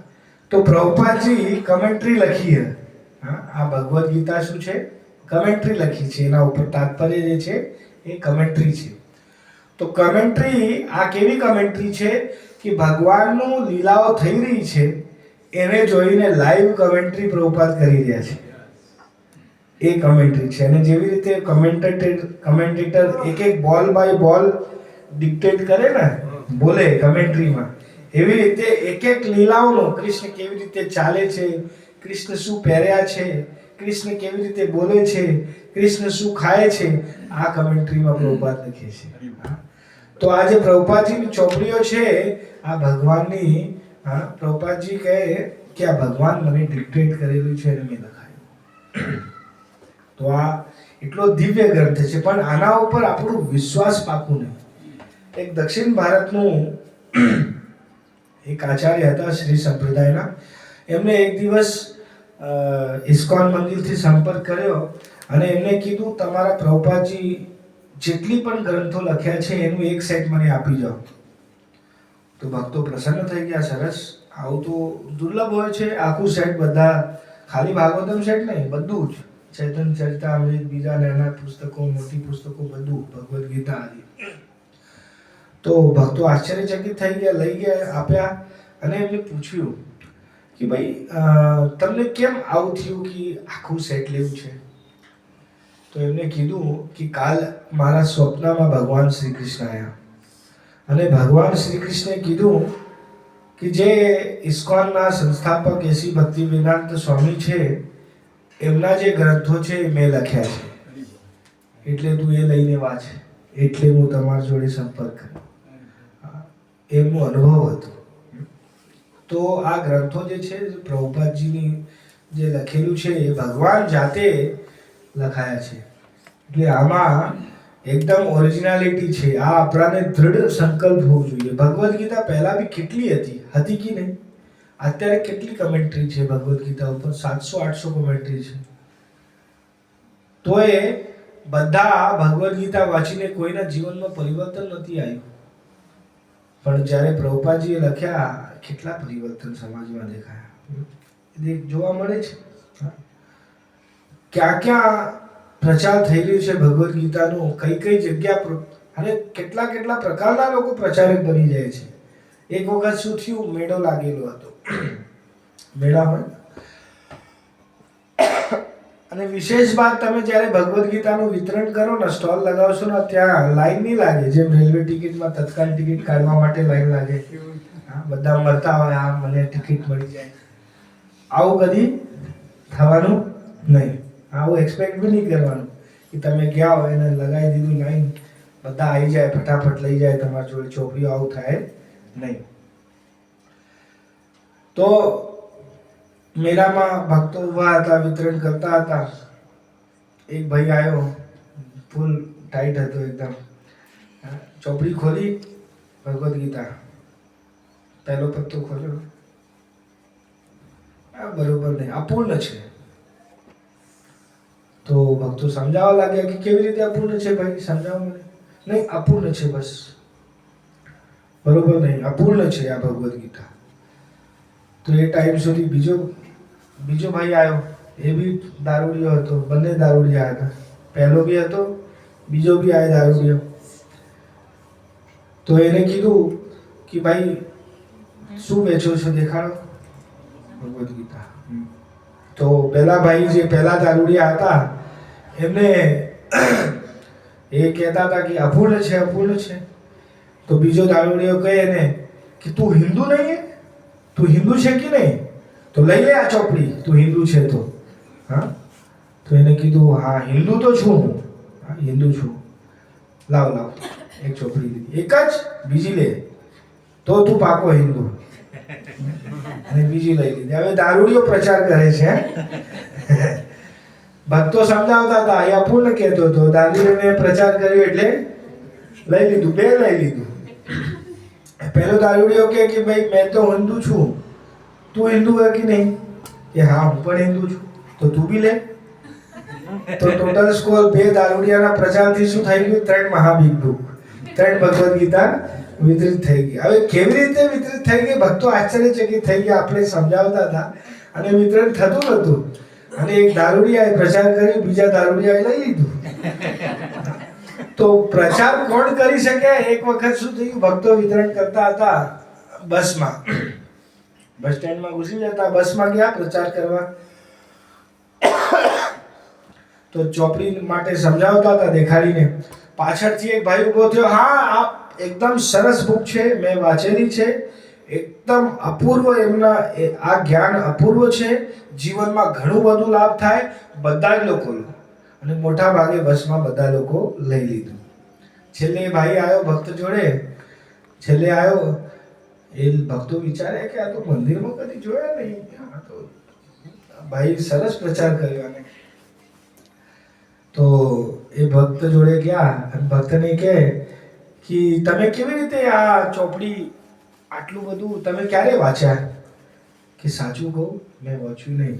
તો પ્રભુપાદજી કમેન્ટ્રી લખી છે. હા, આ ભગવદ્ ગીતા શું છે? કમેન્ટ્રી લખી છે. એના ઉપર તાત્પર્ય જે છે એ કમેન્ટ્રી છે. તો કમેન્ટ્રી, આ કેવી કમેન્ટ્રી છે કે ભગવાનનું લીલાઓ થઈ રહી છે એને જોઈને લાઈવ કમેન્ટ્રી પ્રભુપાદ કરી રહ્યા છે. એ કમેન્ટ્રી છે. અને જેવી રીતે કમેન્ટેટર એક બોલ બાય બોલ ડિક્ટેટ કરે ને, બોલે કમેન્ટ્રીમાં, એવી રીતે એક લીલાઓનો, કૃષ્ણ કેવી રીતે ચાલે છે, કૃષ્ણ શું પહેર્યા છે, કૃષ્ણ કેવી રીતે બોલે છે, કૃષ્ણ શું ખાય છે, આ કમેન્ટ્રીમાં પ્રભુપાદ લખે છે. તો આ જે પ્રભુપાદજીની ચોપડીઓ છે આ ભગવાનની, પ્રભુપાદજી કહે કે આ ભગવાન મને ડિક્ટેટ કરેલું છે અને મેં લખાયું. તો આ એટલો દિવ્ય ગ્રંથ છે. પણ આના ઉપર આપણું વિશ્વાસ પાકું નહીં. એક દક્ષિણ ભારતનું એક આચાર્ય હતા શ્રી સંપ્રદાયના, એમને એક દિવસ ઇસ્કોન મંદિરથી સંપર્ક કર્યો અને એમને કીધું તમારા પ્રભુપાદજી જેટલી પણ ગ્રંથો લખ્યા છે એનું એક સેટ મને આપી જાઓ. તો ભક્તો પ્રસન્ન થઈ ગયા. સરસ, આવું તો દુર્લભ હોય છે. આખું સેટ, બધા, ખાલી ભાગવતમ સેટ નહીં, બધું જ, ચૈતન્ય ચરિતામૃત, બીજા નાના પુસ્તકો, મોટી પુસ્તકો, બધું, ભગવદ્ ગીતા આદિ. તો ભક્તો આશ્ચર્યચકિત થઈ ગયા, લઈ ગયા, આપ્યા. અને એમને પૂછ્યું કે ભાઈ તમને કેમ આવું થયું કે આખું સેટ લેવું છે? તો એમને કીધું કે કાલ મારા સ્વપ્નમાં ભગવાન શ્રી કૃષ્ણ આવ્યા અને ભગવાન શ્રી કૃષ્ણે કીધું કે જે ઇસ્કોનના સંસ્થાપક એસી ભક્તિ વેદાંત સ્વામી છે એમના જે ગ્રંથો છે એ મેં લખ્યા છે, એટલે તું એ લઈને વાંચ. એટલે હું તમારી જોડે સંપર્ક કર્યો. એમનો અનુભવ હતો. તો આ ગ્રંથો જે છે પ્રભુપાદજીની જે લખેલું છે એ ભગવાન જાતે લખાયા છે. એટલે આમાં એકદમ ઓરિજિનાલિટી છે. આ આપણાને દૃઢ સંકલ્પ હોવો જોઈએ. ભગવદ્ ગીતા પહેલા બી કેટલી હતી કે નહીં? અત્યારે કેટલી કમેન્ટ્રી છે ભગવદ્ ગીતા ઉપર? 700-800 કમેન્ટ્રી છે. તો એ બધા ભગવદ્ ગીતા વાંચીને કોઈના જીવનમાં પરિવર્તન નથી આવ્યું. પણ જ્યારે પ્રભુપાદજીએ લખ્યા, કેટલા પરિવર્તન સમાજમાં દેખાયા, જોવા મળે છે. ક્યાં ક્યાં પ્રચાર થઈ રહ્યો છે ભગવદ્ ગીતાનો, કઈ કઈ જગ્યા, અને કેટલા કેટલા પ્રકારના લોકો પ્રચારક બની જાય છે. એક વખત શું થયું, મેળો લાગેલો હતો. મેળા હોય અને વિશેષ વાત, તમે જ્યારે ભગવદ્ ગીતાનું વિતરણ કરો ને, સ્ટોલ લગાવશો ને, ત્યાં લાઈન નહીં લાગે. જેમ રેલવે ટિકિટમાં તત્કાલ ટિકિટ કાઢવા માટે લાઈન લાગે, બધા મળતા હોય, આ મને ટિકિટ મળી જાય. આવું કદી થવાનું નહીં. આવું એક્સપેક્ટ બી નહીં કરવાનું કે તમે ગયા હોય એને લગાવી દીધું લાઈન, બધા આવી જાય, ફટાફટ લઈ જાય તમારી જોડે ચોપડીઓ. આવું થાય નહીં. તો મેળામાં ભક્તો ઉભા હતા, વિતરણ કરતા હતા. એક ભાઈ આવ્યો, ફૂલ ટાઈટ હતો એકદમ. ચોપડી ખોલી, ભગવદ્ ગીતા, પહેલો પત્તો ખોલ્યો. આ બરોબર નહીં, અપૂર્ણ છે. તો ભક્તો સમજાવવા લાગ્યા કે કેવી રીતે અપૂર્ણ છે ભાઈ, સમજાવો મને. નહીં, અપૂર્ણ છે, બસ, બરોબર નહીં, અપૂર્ણ છે આ ભગવદ્ ગીતા. તો એ ટાઈમ સુધી બીજો ભાઈ આવ્યો. એ બી દારૂડિયો હતો. બંને દારૂડિયા હતા. પહેલો બી હતો, બીજો બી આવ્યો દારૂડિયો. તો એને કીધું કે ભાઈ શું વેચો છો, દેખાડો ભગવદ્ ગીતા. તો પેલા ભાઈ જે પહેલા દારૂડિયા હતા એમને એ કહેતા હતા કે અપૂર્ણ છે, અપૂર્ણ છે. તો બીજો દારૂડિયો કહે એને કે તું હિન્દુ નહીં હે, તું હિન્દુ છે કે નહીં, તો લઈ લે આ ચોપડી, તું હિન્દુ છે તો. હા, તો એને કીધું હા હિન્દુ તો છું હું, હા હિન્દુ છું, લાવ એક ચોપડી લીધી. એક જ, બીજી લે. તો તું પાકો હિન્દુ. અને બીજી લઈ લીધી. હવે દારૂડિયો પ્રચાર કરે છે. ભક્તો સમજાવતા હતા, અહીંયા પૂર્ણ કહેતો હતો, દારૂડિયોને પ્રચાર કર્યો એટલે લઈ લીધું, બે લઈ લીધું. પહેલો દારૂડિયો કે ભાઈ મેં તો હિન્દુ છું, તું હિન્દુ હે કે નહીં? કે હા હું પણ હિન્દુ છું, તો તું બી લે. તો ટોટલ સ્કોર બે દારૂડિયાના પ્રચારથી શું થઈ ગયું? 3 મહાબીજ બુક, 3 ભગવદ ગીતા વિતરિત થઈ ગઈ. હવે કેવી રીતે વિતરિત થઈ ગઈ? ભક્તો આશ્ચર્યચકિત થઈ ગયા. આપણે સમજાવતા હતા અને વિતરણ થતું હતું. અને એક દારૂડિયાએ પ્રચાર કર્યો, બીજા દારૂડિયાએ લઈ લીધું. તો પ્રચાર કોણ કરી શકે? એક વખત શું થયું, ભક્તો વિતરણ કરતા હતા બસમાં, બસ સ્ટેન્ડમાં ઘૂસી જતા, બસમાં ગયા પ્રચાર કરવા. તો ચોપડી માટે સમજાવતા હતા દેખાડીને. પાછળથી એક ભાઈ ઉભો થયો, હા આ એકદમ સરસ બુક છે, મેં વાંચેલી છે, એકદમ અપૂર્વ, એમના આ જ્ઞાન અપૂર્વ છે, જીવનમાં ઘણું બધું લાભ થાય, બધા જ લોકો લો. અને મોટા ભાગે બસમાં બધા લોકો લઈ લીધું. છેલ્લે એ ભાઈ આવ્યો ભક્ત જોડે, છેલ્લે આવ્યો, એ ભક્તો વિચારે કે આ તો મંદિરમાં કદી જોયા નહીં, આ તો ભાઈ સરસ પ્રચાર કર્યો. અને તો એ ભક્ત જોડે ગયા અને ભક્તને કહે કે તમે કેવી રીતે આ ચોપડી આટલું બધું તમે ક્યારે વાંચ્યા? કે સાચું કહું મેં વાંચ્યું નહીં,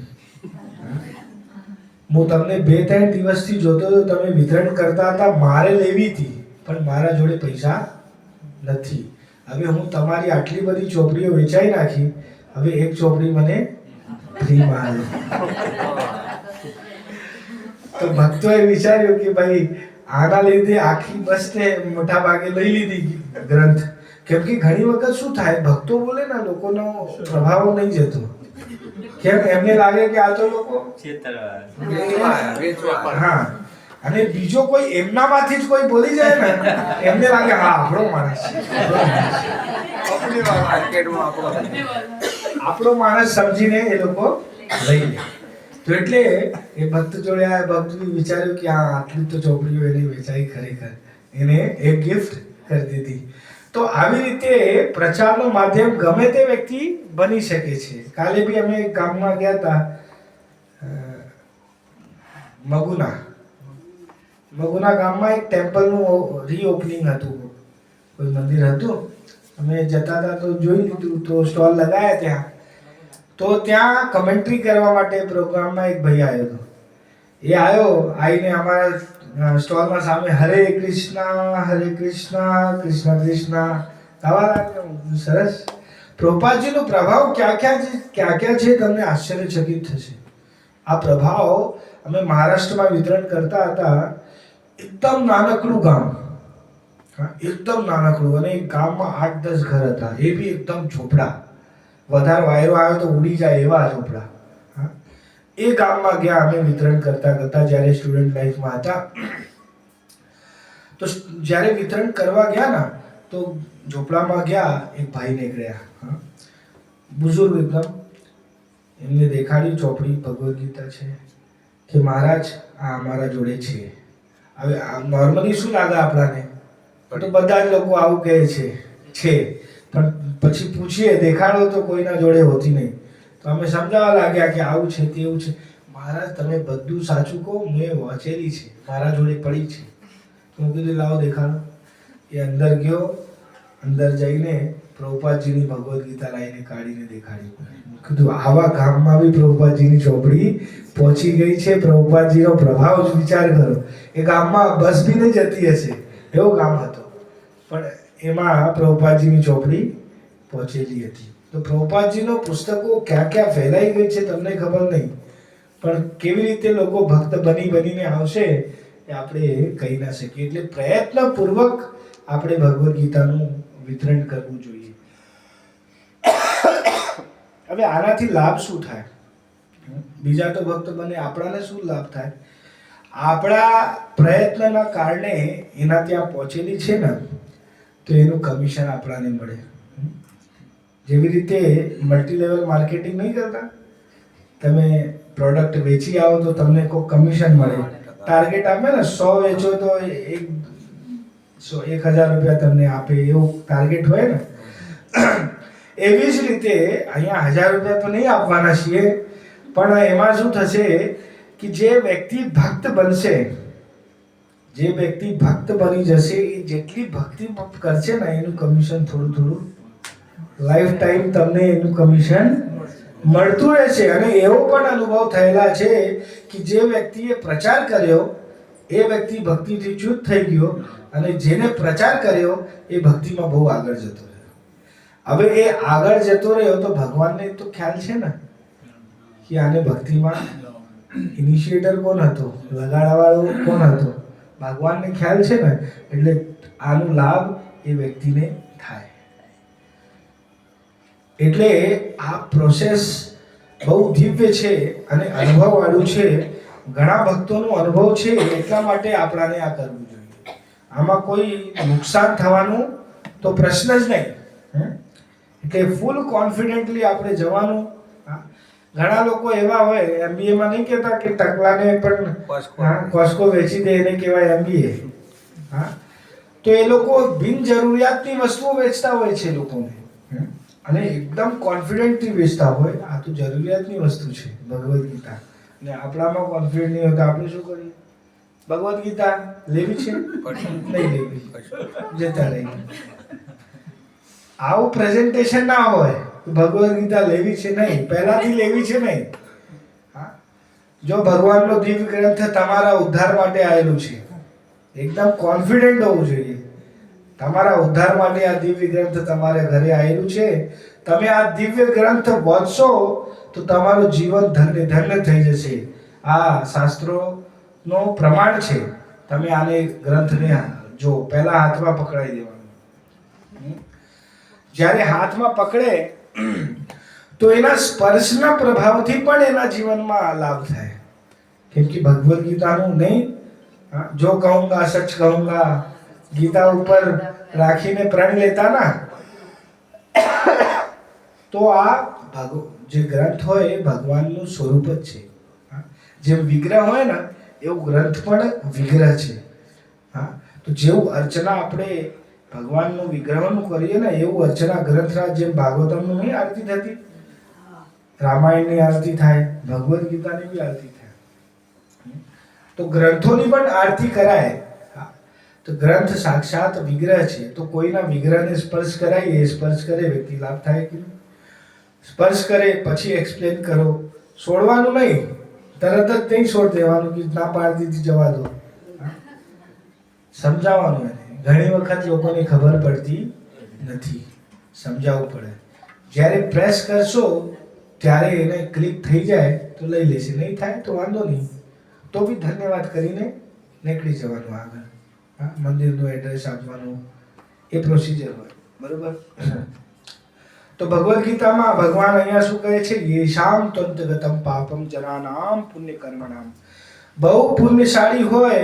હું તમને 2-3 દિવસથી જોતો હતો, તમે વિતરણ કરતા હતા, મારે લેવી હતી પણ મારા જોડે પૈસા નથી. હવે હું તમારી આટલી બધી ચોપડીઓ વેચાઈ નાખી, હવે એક ચોપડી મને ફ્રીમાં આવે. તો ભક્તોએ વિચાર્યું કે ભાઈ આના લીધે આખી બસને મોટા ભાગે લઈ લીધી ગ્રંથ. કેમ કે ઘણી વખત શું થાય, ભક્તો બોલે ને લોકોનો પ્રભાવ નહીં જતો. કેમ? એમને લાગે કે આ તો લોકો હા, અને બીજો કોઈ એમનામાંથી જ કોઈ બોલી જાય ને, એમને લાગે હા આપણો માણસ આપણો માણસ સમજીને એ લોકો લઈ લે. તો એટલે એ ભક્ત જોડે આ ભક્ત વિચાર્યું કે આ આટલી તો ચોપડીઓ એને વેચાઈ, ખરેખર એને એક ગિફ્ટ કરી દીધી. તો આવી રીતે પ્રચારનું માધ્યમ ગમે તે વ્યક્તિ બની શકે છે. કાલે બી અમે એક ગામમાં ગયા હતા, મગુના ગામમાં એક ટેમ્પલનું રીઓપનિંગ હતું, કોઈ મંદિર હતું. અમે જતા હતા તો જોઈ લીધું, તો સ્ટોલ લગાયા ત્યાં. તો ત્યાં કમેન્ટ્રી કરવા માટે પ્રોગ્રામમાં એક ભાઈ આવ્યો હતો. એ આવીને અમારા સ્ટોલમાં સામે હરે કૃષ્ણ કૃષ્ણ કૃષ્ણ ગાવા લાગ્યો. સરસ. પ્રભુપાદજીનો પ્રભાવ ક્યાં છે તમને આશ્ચર્યચકિત થશે. આ પ્રભાવ અમે મહારાષ્ટ્રમાં વિતરણ કરતા હતા. એકદમ નાનકડું ગામ, એકદમ નાનકડું, અને એક ગામમાં 8-10 ઘર હતા, એ બી એકદમ ઝોપડા, વધારે વાયરો આવ્યો તો ઉડી જાય એવા ઝોપડા. એ ગામમાં ગયા અમે વિતરણ કરતા જ્યારે સ્ટુડન્ટ લાઈફમાં હતા. તો જ્યારે વિતરણ કરવા ગયા ને, તો ઝોપડામાં ગયા, એક ભાઈ નીકળ્યા, બુઝુર્ગ એકદમ. એમને દેખાડી ચોપડી ભગવદ ગીતા છે, કે મહારાજ આ અમારા જોડે છે. હવે નોર્મલી શું લાગે આપણાને, તો બધા જ લોકો આવું કહે છે, પણ પછી પૂછીએ દેખાડો તો કોઈના જોડે હોતી નહીં. તો અમે સમજાવવા લાગ્યા કે આવું છે તેવું છે. મહારાજ તમે બધું સાચું કહો, મેં વાંચેલી છે, મારા જોડે પડી છે. તો હું કીધું લાવો દેખાડો. એ અંદર ગયો, અંદર જઈને પ્રભુપાદજીની ભગવદ ગીતા લાવીને કાઢીને દેખાડી. કીધું આવા ગામમાં બી પ્રભુપાદજીની ચોપડી પહોંચી ગઈ છે. પ્રભુપાદજીનો પ્રભાવ જ વિચાર કરો. એ ગામમાં બસ બી નહીં જતી હશે એવો ગામ હતો, પણ એમાં પ્રભુપાદજીની ચોપડી પહોંચેલી હતી. તો પ્રભુપાદજીનો પુસ્તકો ક્યાં ફેલાઈ ગઈ છે તમને ખબર નહીં, પણ કેવી રીતે લોકો ભક્ત બનીને આવશે એ આપણે કહી ના શકીએ. એટલે પ્રયત્નપૂર્વક આપણે ભગવદ ગીતાનું વિતરણ કરવું જોઈએ. હવે આનાથી લાભ શું થાય? બીજા તો ભક્ત બને, આપણાને શું લાભ થાય? આપણા પ્રયત્નના કારણે એના ત્યાં પહોંચેલી છે ને, તો એનું કમિશન આપણાને મળે. જેવી રીતે મલ્ટી લેવલ માર્કેટિંગ નહીં કરતા, તમે પ્રોડક્ટ વેચી આવો તો તમને કોઈ કમિશન મળે. ટાર્ગેટ આપે ને 100 વેચો તો 1000 રૂપિયા તમને આપે, એવું ટાર્ગેટ હોય ને. એવી જ રીતે અહીંયા 1000 રૂપિયા તો નહીં આપવાના છીએ, પણ એમાં શું થશે કે જે વ્યક્તિ ભક્ત બનશે, જે વ્યક્તિ ભક્ત બની જશે, એ જેટલી ભક્તિ કરશે ને એનું કમિશન થોડું થોડું લાઈફ ટાઈમ તમને એનું કમિશન મળતું રહેશે. અને એવો પણ અનુભવ થયેલા છે કે જે વ્યક્તિએ પ્રચાર કર્યો એ વ્યક્તિ ભક્તિથી ચ્યુત થઈ ગયો, અને જેને પ્રચાર કર્યો એ ભક્તિમાં બહુ આગળ જતો રહ્યો. હવે એ આગળ જતો રહ્યો તો ભગવાનને તો ખ્યાલ છે ને કે આને ભક્તિમાં ઇનિશિએટર કોણ હતો, લગાડવાવાળો કોણ હતો, ભગવાનને ખ્યાલ છે ને, એટલે આનો લાભ એ વ્યક્તિને થાય. એટલે આ પ્રોસેસ બહુ દિવ્ય છે અને અનુભવવાળું છે. ઘણા ભક્તોનો અનુભવ છે, એટલા માટે આપણાને આ કરવું જોઈએ. આમાં કોઈ નુકસાન થવાનું તો પ્રશ્ન જ નહીં. એટલે ફૂલ કોન્ફિડન્ટલી આપણે જવાનું. ઘણા લોકો એવા હોય, MBA માં નહીં કહેતા કે ટકલાને પણ કોસ્કો વેચી દે, એને કહેવાય MBA. હા, તો એ લોકો બિનજરૂરિયાતની વસ્તુઓ વેચતા હોય છે લોકોને, અને એકદમ કોન્ફિડન્ટથી વેચતા હોય. આ તો જરૂરિયાતની વસ્તુ છે ભગવદ્ ગીતા, ને આપણામાં કોન્ફિડન્ટ નહીં હોય તો આપણે શું કરીએ? ભગવદ્ ગીતા લેવી છે નહીં લેવી, જતા રહીએ. આવું પ્રેઝન્ટેશન ના હોય, ભગવદ્ ગીતા લેવી છે નહીં, પહેલાથી લેવી છે નહીં. હા, જો ભગવાનનો દિવ્ય ગ્રંથ તમારા ઉદ્ધાર માટે આવેલું છે, એકદમ કોન્ફિડન્ટ હોવું જોઈએ. તમારા ઉદ્ધાર માટે આ દિવ્ય ગ્રંથ તમારે ઘરે આવેલું છે. તમે આ દિવ્ય ગ્રંથ વાંચશો તો તમારું જીવન ધન્ય ધન્ય થઈ જશે. આ શાસ્ત્રોનો પ્રમાણ છે. તમે આને ગ્રંથને જો પહેલા હાથમાં પકડાઈ દેવાનું. જ્યારે હાથમાં પકડે તો એના સ્પર્શના પ્રભાવથી પણ એના જીવનમાં લાભ થાય. કેમ કે ભગવદ્ ગીતાનું નહીં, જો કહુંગા સચ કહુંગા, ગીતા ઉપર રાખીને પ્રણ લેતા ના, તો આ જે ગ્રંથ હોય એ ભગવાનનું સ્વરૂપ જ છે. જેમ વિગ્રહ હોય ને એવું ગ્રંથ પણ વિગ્રહ છે. હા, તો જેવું અર્ચના આપણે ભગવાનનું વિગ્રહનું કરીએ ને, એવું અર્ચના ગ્રંથરાજ, જેમ ભાગવતમનું નહીં આરતી થતી, રામાયણની આરતી થાય, ભગવદ્ ગીતાની બી આરતી થાય, તો ગ્રંથોની પણ આરતી કરાય. તો ગ્રંથ સાક્ષાત વિગ્રહ છે. તો કોઈના વિગ્રહને સ્પર્શ કરાય, એ સ્પર્શ કરે વ્યક્તિ લાભ થાય કે નહીં? સ્પર્શ કરે પછી એક્સપ્લેન કરો, છોડવાનું નહીં, તરત જ નહીં છોડ દેવાનું કે ના પાડી દીધી જવા દો. સમજાવવાનું એને. ઘણી વખત લોકોને ખબર પડતી નથી, સમજાવવું પડે. જ્યારે પ્રેસ કરશો ત્યારે એને ક્લિક થઈ જાય તો લઈ લેશે, નહીં થાય તો વાંધો નહીં, તો બી ધન્યવાદ કરીને નીકળી જવાનું આગળ. મંદિરનું એડ્રેસ આપવાનું, એ પ્રોસિજર હોય. બરોબર? તો ભગવદ્ ગીતામાં ભગવાન અહીંયા શું કહે છે? યેશામ તંતગતમ પાપમ જનાનામ પુણ્ય કર્મણામ. બહુ પુણ્યશાળી હોય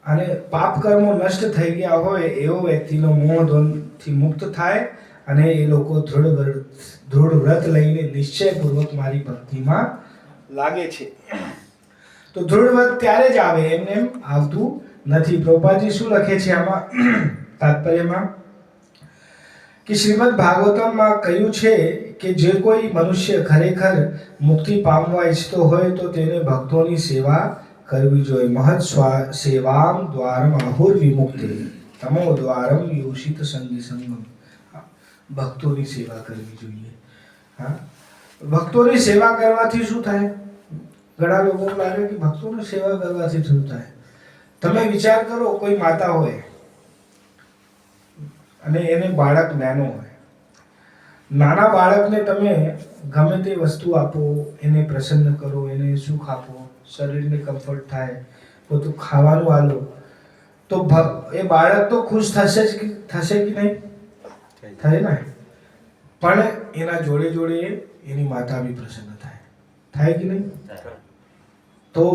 અને પાપ કર્મો નષ્ટ થઈ ગયા હોય એવો વ્યક્તિનો મોહથી મુક્ત થાય, અને એ લોકો દૃઢ વ્રત લઈને નિશ્ચયપૂર્વક મારી ભક્તિમાં લાગે છે. તો દૃઢ વ્રત ત્યારે જ આવે, એમને એમ આવતું નથી. પ્રભુપાદજી શું લખે છે આમાં તાત્પર્યમાં કે શ્રીમદ ભાગવતમમાં કહ્યું છે કે જે કોઈ મનુષ્ય ખરેખર મુક્તિ પામવા ઈચ્છતો હોય તો તેને ભક્તોની સેવા કરવી જોઈએ. મહત સેવામ દ્વારમ આહુર વિમુક્તિ તમો દ્વારમ યોષિત સંગી સંગમ. ભક્તોની સેવા કરવી જોઈએ. હા, ભક્તોની સેવા કરવાથી શું થાય? ઘણા લોકોને લાગે કે ભક્તોની સેવા કરવાથી શું થાય? તમે વિચાર કરો, કોઈ માતા હોય અને એને બાળક નાનો હોય, નાના બાળકને તમે ગમે તે વસ્તુ આપો, એને પ્રસન્ન કરો, એને સુખ આપો, શરીરને કમ્ફર્ટ થાય, બધું ખાવાનું આલો, તો એ બાળક તો ખુશ થશે કે નહીં? થાય ને. પણ એના જોડે જોડે એની માતા બી પ્રસન્ન થાય કે નહીં? તો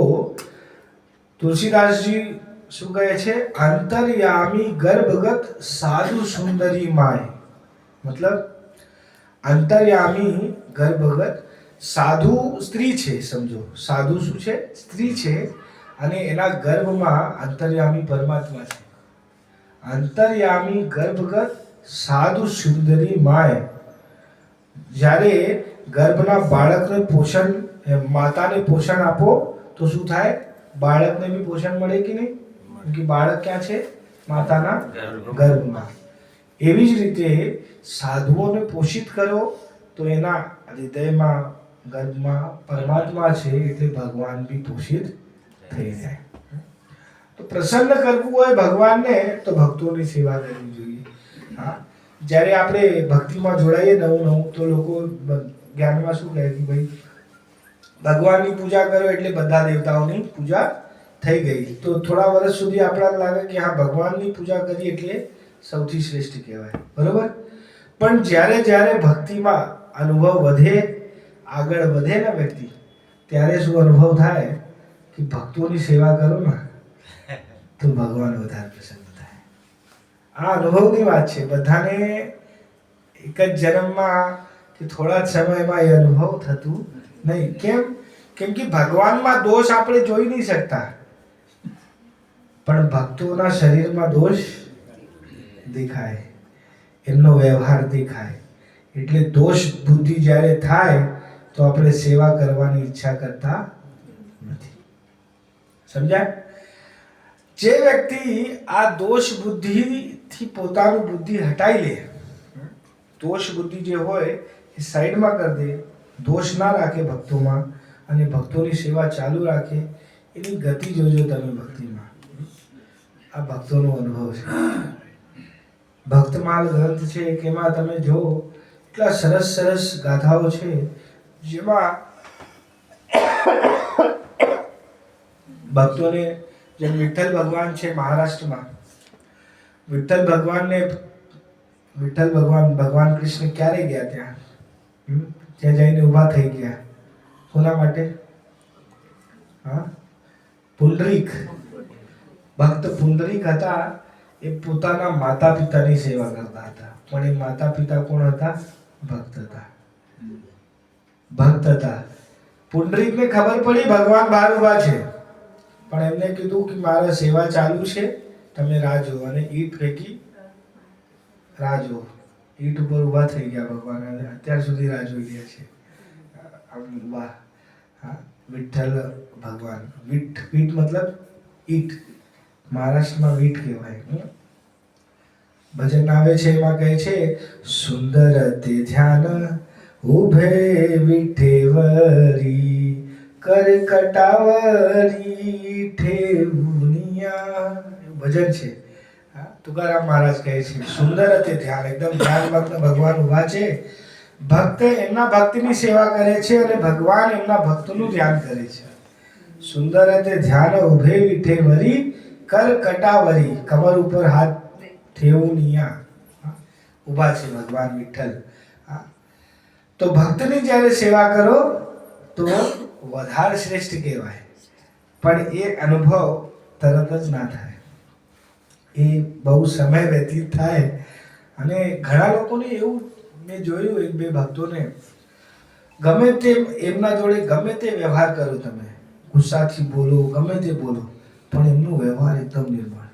તુલસીદાસજી શું કહે છે? અંતર્યામી ગર્ભગત સાધુ સુંદરી માય. મતલબ અંતર્યામી ગર્ભગત સાધુ સ્ત્રી છે. સમજો, સાધુ શું છે? સ્ત્રી છે, અને એના ગર્ભમાં અંતર્યામી પરમાત્મા છે. અંતર્યામી ગર્ભગત સાધુ સુંદરી માય જ્યારે ગર્ભના બાળકને પોષણ માતાને પોષણ આપો તો શું થાય? બાળકને બી પોષણ મળે કે નહીં? કેમ કે બાળક ક્યાં છે? માતાના ગર્ભમાં. એવી જ રીતે સાધુઓને પોષિત કરો તો એના હૃદયમાં ગર્ભમાં પરમાત્મા છે એટલે ભગવાન બી પોષિત થઈ જાય. તો પ્રસન્ન કરવું હોય ભગવાનને તો ભક્તોની સેવા કરવી જોઈએ. હા, જ્યારે આપણે ભક્તિમાં જોડાઈએ નવું તો લોકો જ્ઞાનમાં શું કહે કે ભાઈ ભગવાનની પૂજા કરો એટલે બધા દેવતાઓની પૂજા થઈ ગઈ. તો થોડા વર્ષ સુધી આપણાને લાગે કે હા ભગવાનની પૂજા કરી એટલે સૌથી શ્રેષ્ઠ કહેવાય, બરોબર? પણ જ્યારે ભક્તિમાં અનુભવ વધે, આગળ વધે ને વ્યક્તિ, ત્યારે શું અનુભવ થાય કે ભક્તોની સેવા કરો ને તો ભગવાન વધારે પ્રસન્ન થાય. આ અનુભવની વાત છે. બધાને એક જ જન્મમાં કે થોડા જ સમયમાં એ અનુભવ થતું નહીં. કેમ કે ભગવાનમાં દોષ આપણે જોઈ નહીં શકતા, પણ ભક્તોના શરીરમાં દોષ દેખાય, એમનો વ્યવહાર દેખાય. એટલે દોષ બુદ્ધિ જ્યારે થાય તો આપણે સેવા કરવાની ઈચ્છા કરતા નથી. સમજાય? જે વ્યક્તિ આ દોષ બુદ્ધિથી પોતાનું બુદ્ધિ હટાઈ લે, દોષ બુદ્ધિ જે હોય એ સાઈડમાં કરી દે, દોષ ના રાખે ભક્તોમાં અને ભક્તોની સેવા ચાલુ રાખે, એની ગતિ જોજો તમે ભક્તિમાં. આ ભક્તોનો અનુભવ છે. ભક્તમાલ ગ્રંથ છે કે એમાં તમે જો એટલા સરસ ગાથાઓ છે જેમાં ભક્તોને, જેમ વિઠ્ઠલ ભગવાન છે મહારાષ્ટ્રમાં, વિઠ્ઠલ ભગવાન કૃષ્ણ ક્યારે ગયા ત્યાં? ત્યાં જઈને ઊભા થઈ ગયા. કોના માટે? હા, પુંડરીક ભક્ત પુંડરીક હતા. એ પોતાના માતા પિતાની સેવા કરતા હતા, પણ એ માતા પિતા કોણ હતા? ભક્ત હતા. પુંડરીકને ખબર પડી ભગવાન બહાર ઊભા છે, પણ એમને કીધું કે મારા સેવા ચાલુ છે, તમે રાહ જુઓ. અને ઈંટ ફેંકી રાહ જુઓ. ઈંટ ઉપર ઊભા થઈ ગયા ભગવાન, અને અત્યાર સુધી રાહ જોઈ રહ્યા છે. વાહ! હા, વિઠ્ઠલ ભગવાન. વીટ મતલબ ઈંટ, મહારાષ્ટ્રમાં વીટ કહેવાય. ભજન આવે છે એમાં કહે છે, સુંદર તે ધ્યાન ઉભે વિઠેવરી કરકટાવરી ઠેવુનિયા. ભજન છે. તુકારામ મહારાજ કહે છે સુંદર તે ધ્યાન, એકદમ ધ્યાનમગ્ન ભગવાન ઊભા છે. ભક્ત એમના ભક્તની સેવા કરે છે અને ભગવાન એમના ભક્તનું ધ્યાન કરે છે. સુંદર તે ધ્યાન ઉભે વિઠેવરી કરકટાવરી, કમર ઉપર હાથ ઠેવુનિયા, ઊભા છે ભગવાન વિઠ્ઠલ. તો ભક્તની જ્યારે સેવા કરો તો વધારે શ્રેષ્ઠ કહેવાય, પણ એ અનુભવ તરત જ ના થાય. એ બહુ સમય વ્યતીત થાય. અને ઘણા લોકોને એવું મેં જોયું, એક બે ભક્તોને ગમે તે એમના જોડે ગમે તે વ્યવહાર કરો, તમે ગુસ્સાથી બોલો, ગમે તે બોલો, પણ એમનો વ્યવહાર એકદમ નિર્મળ,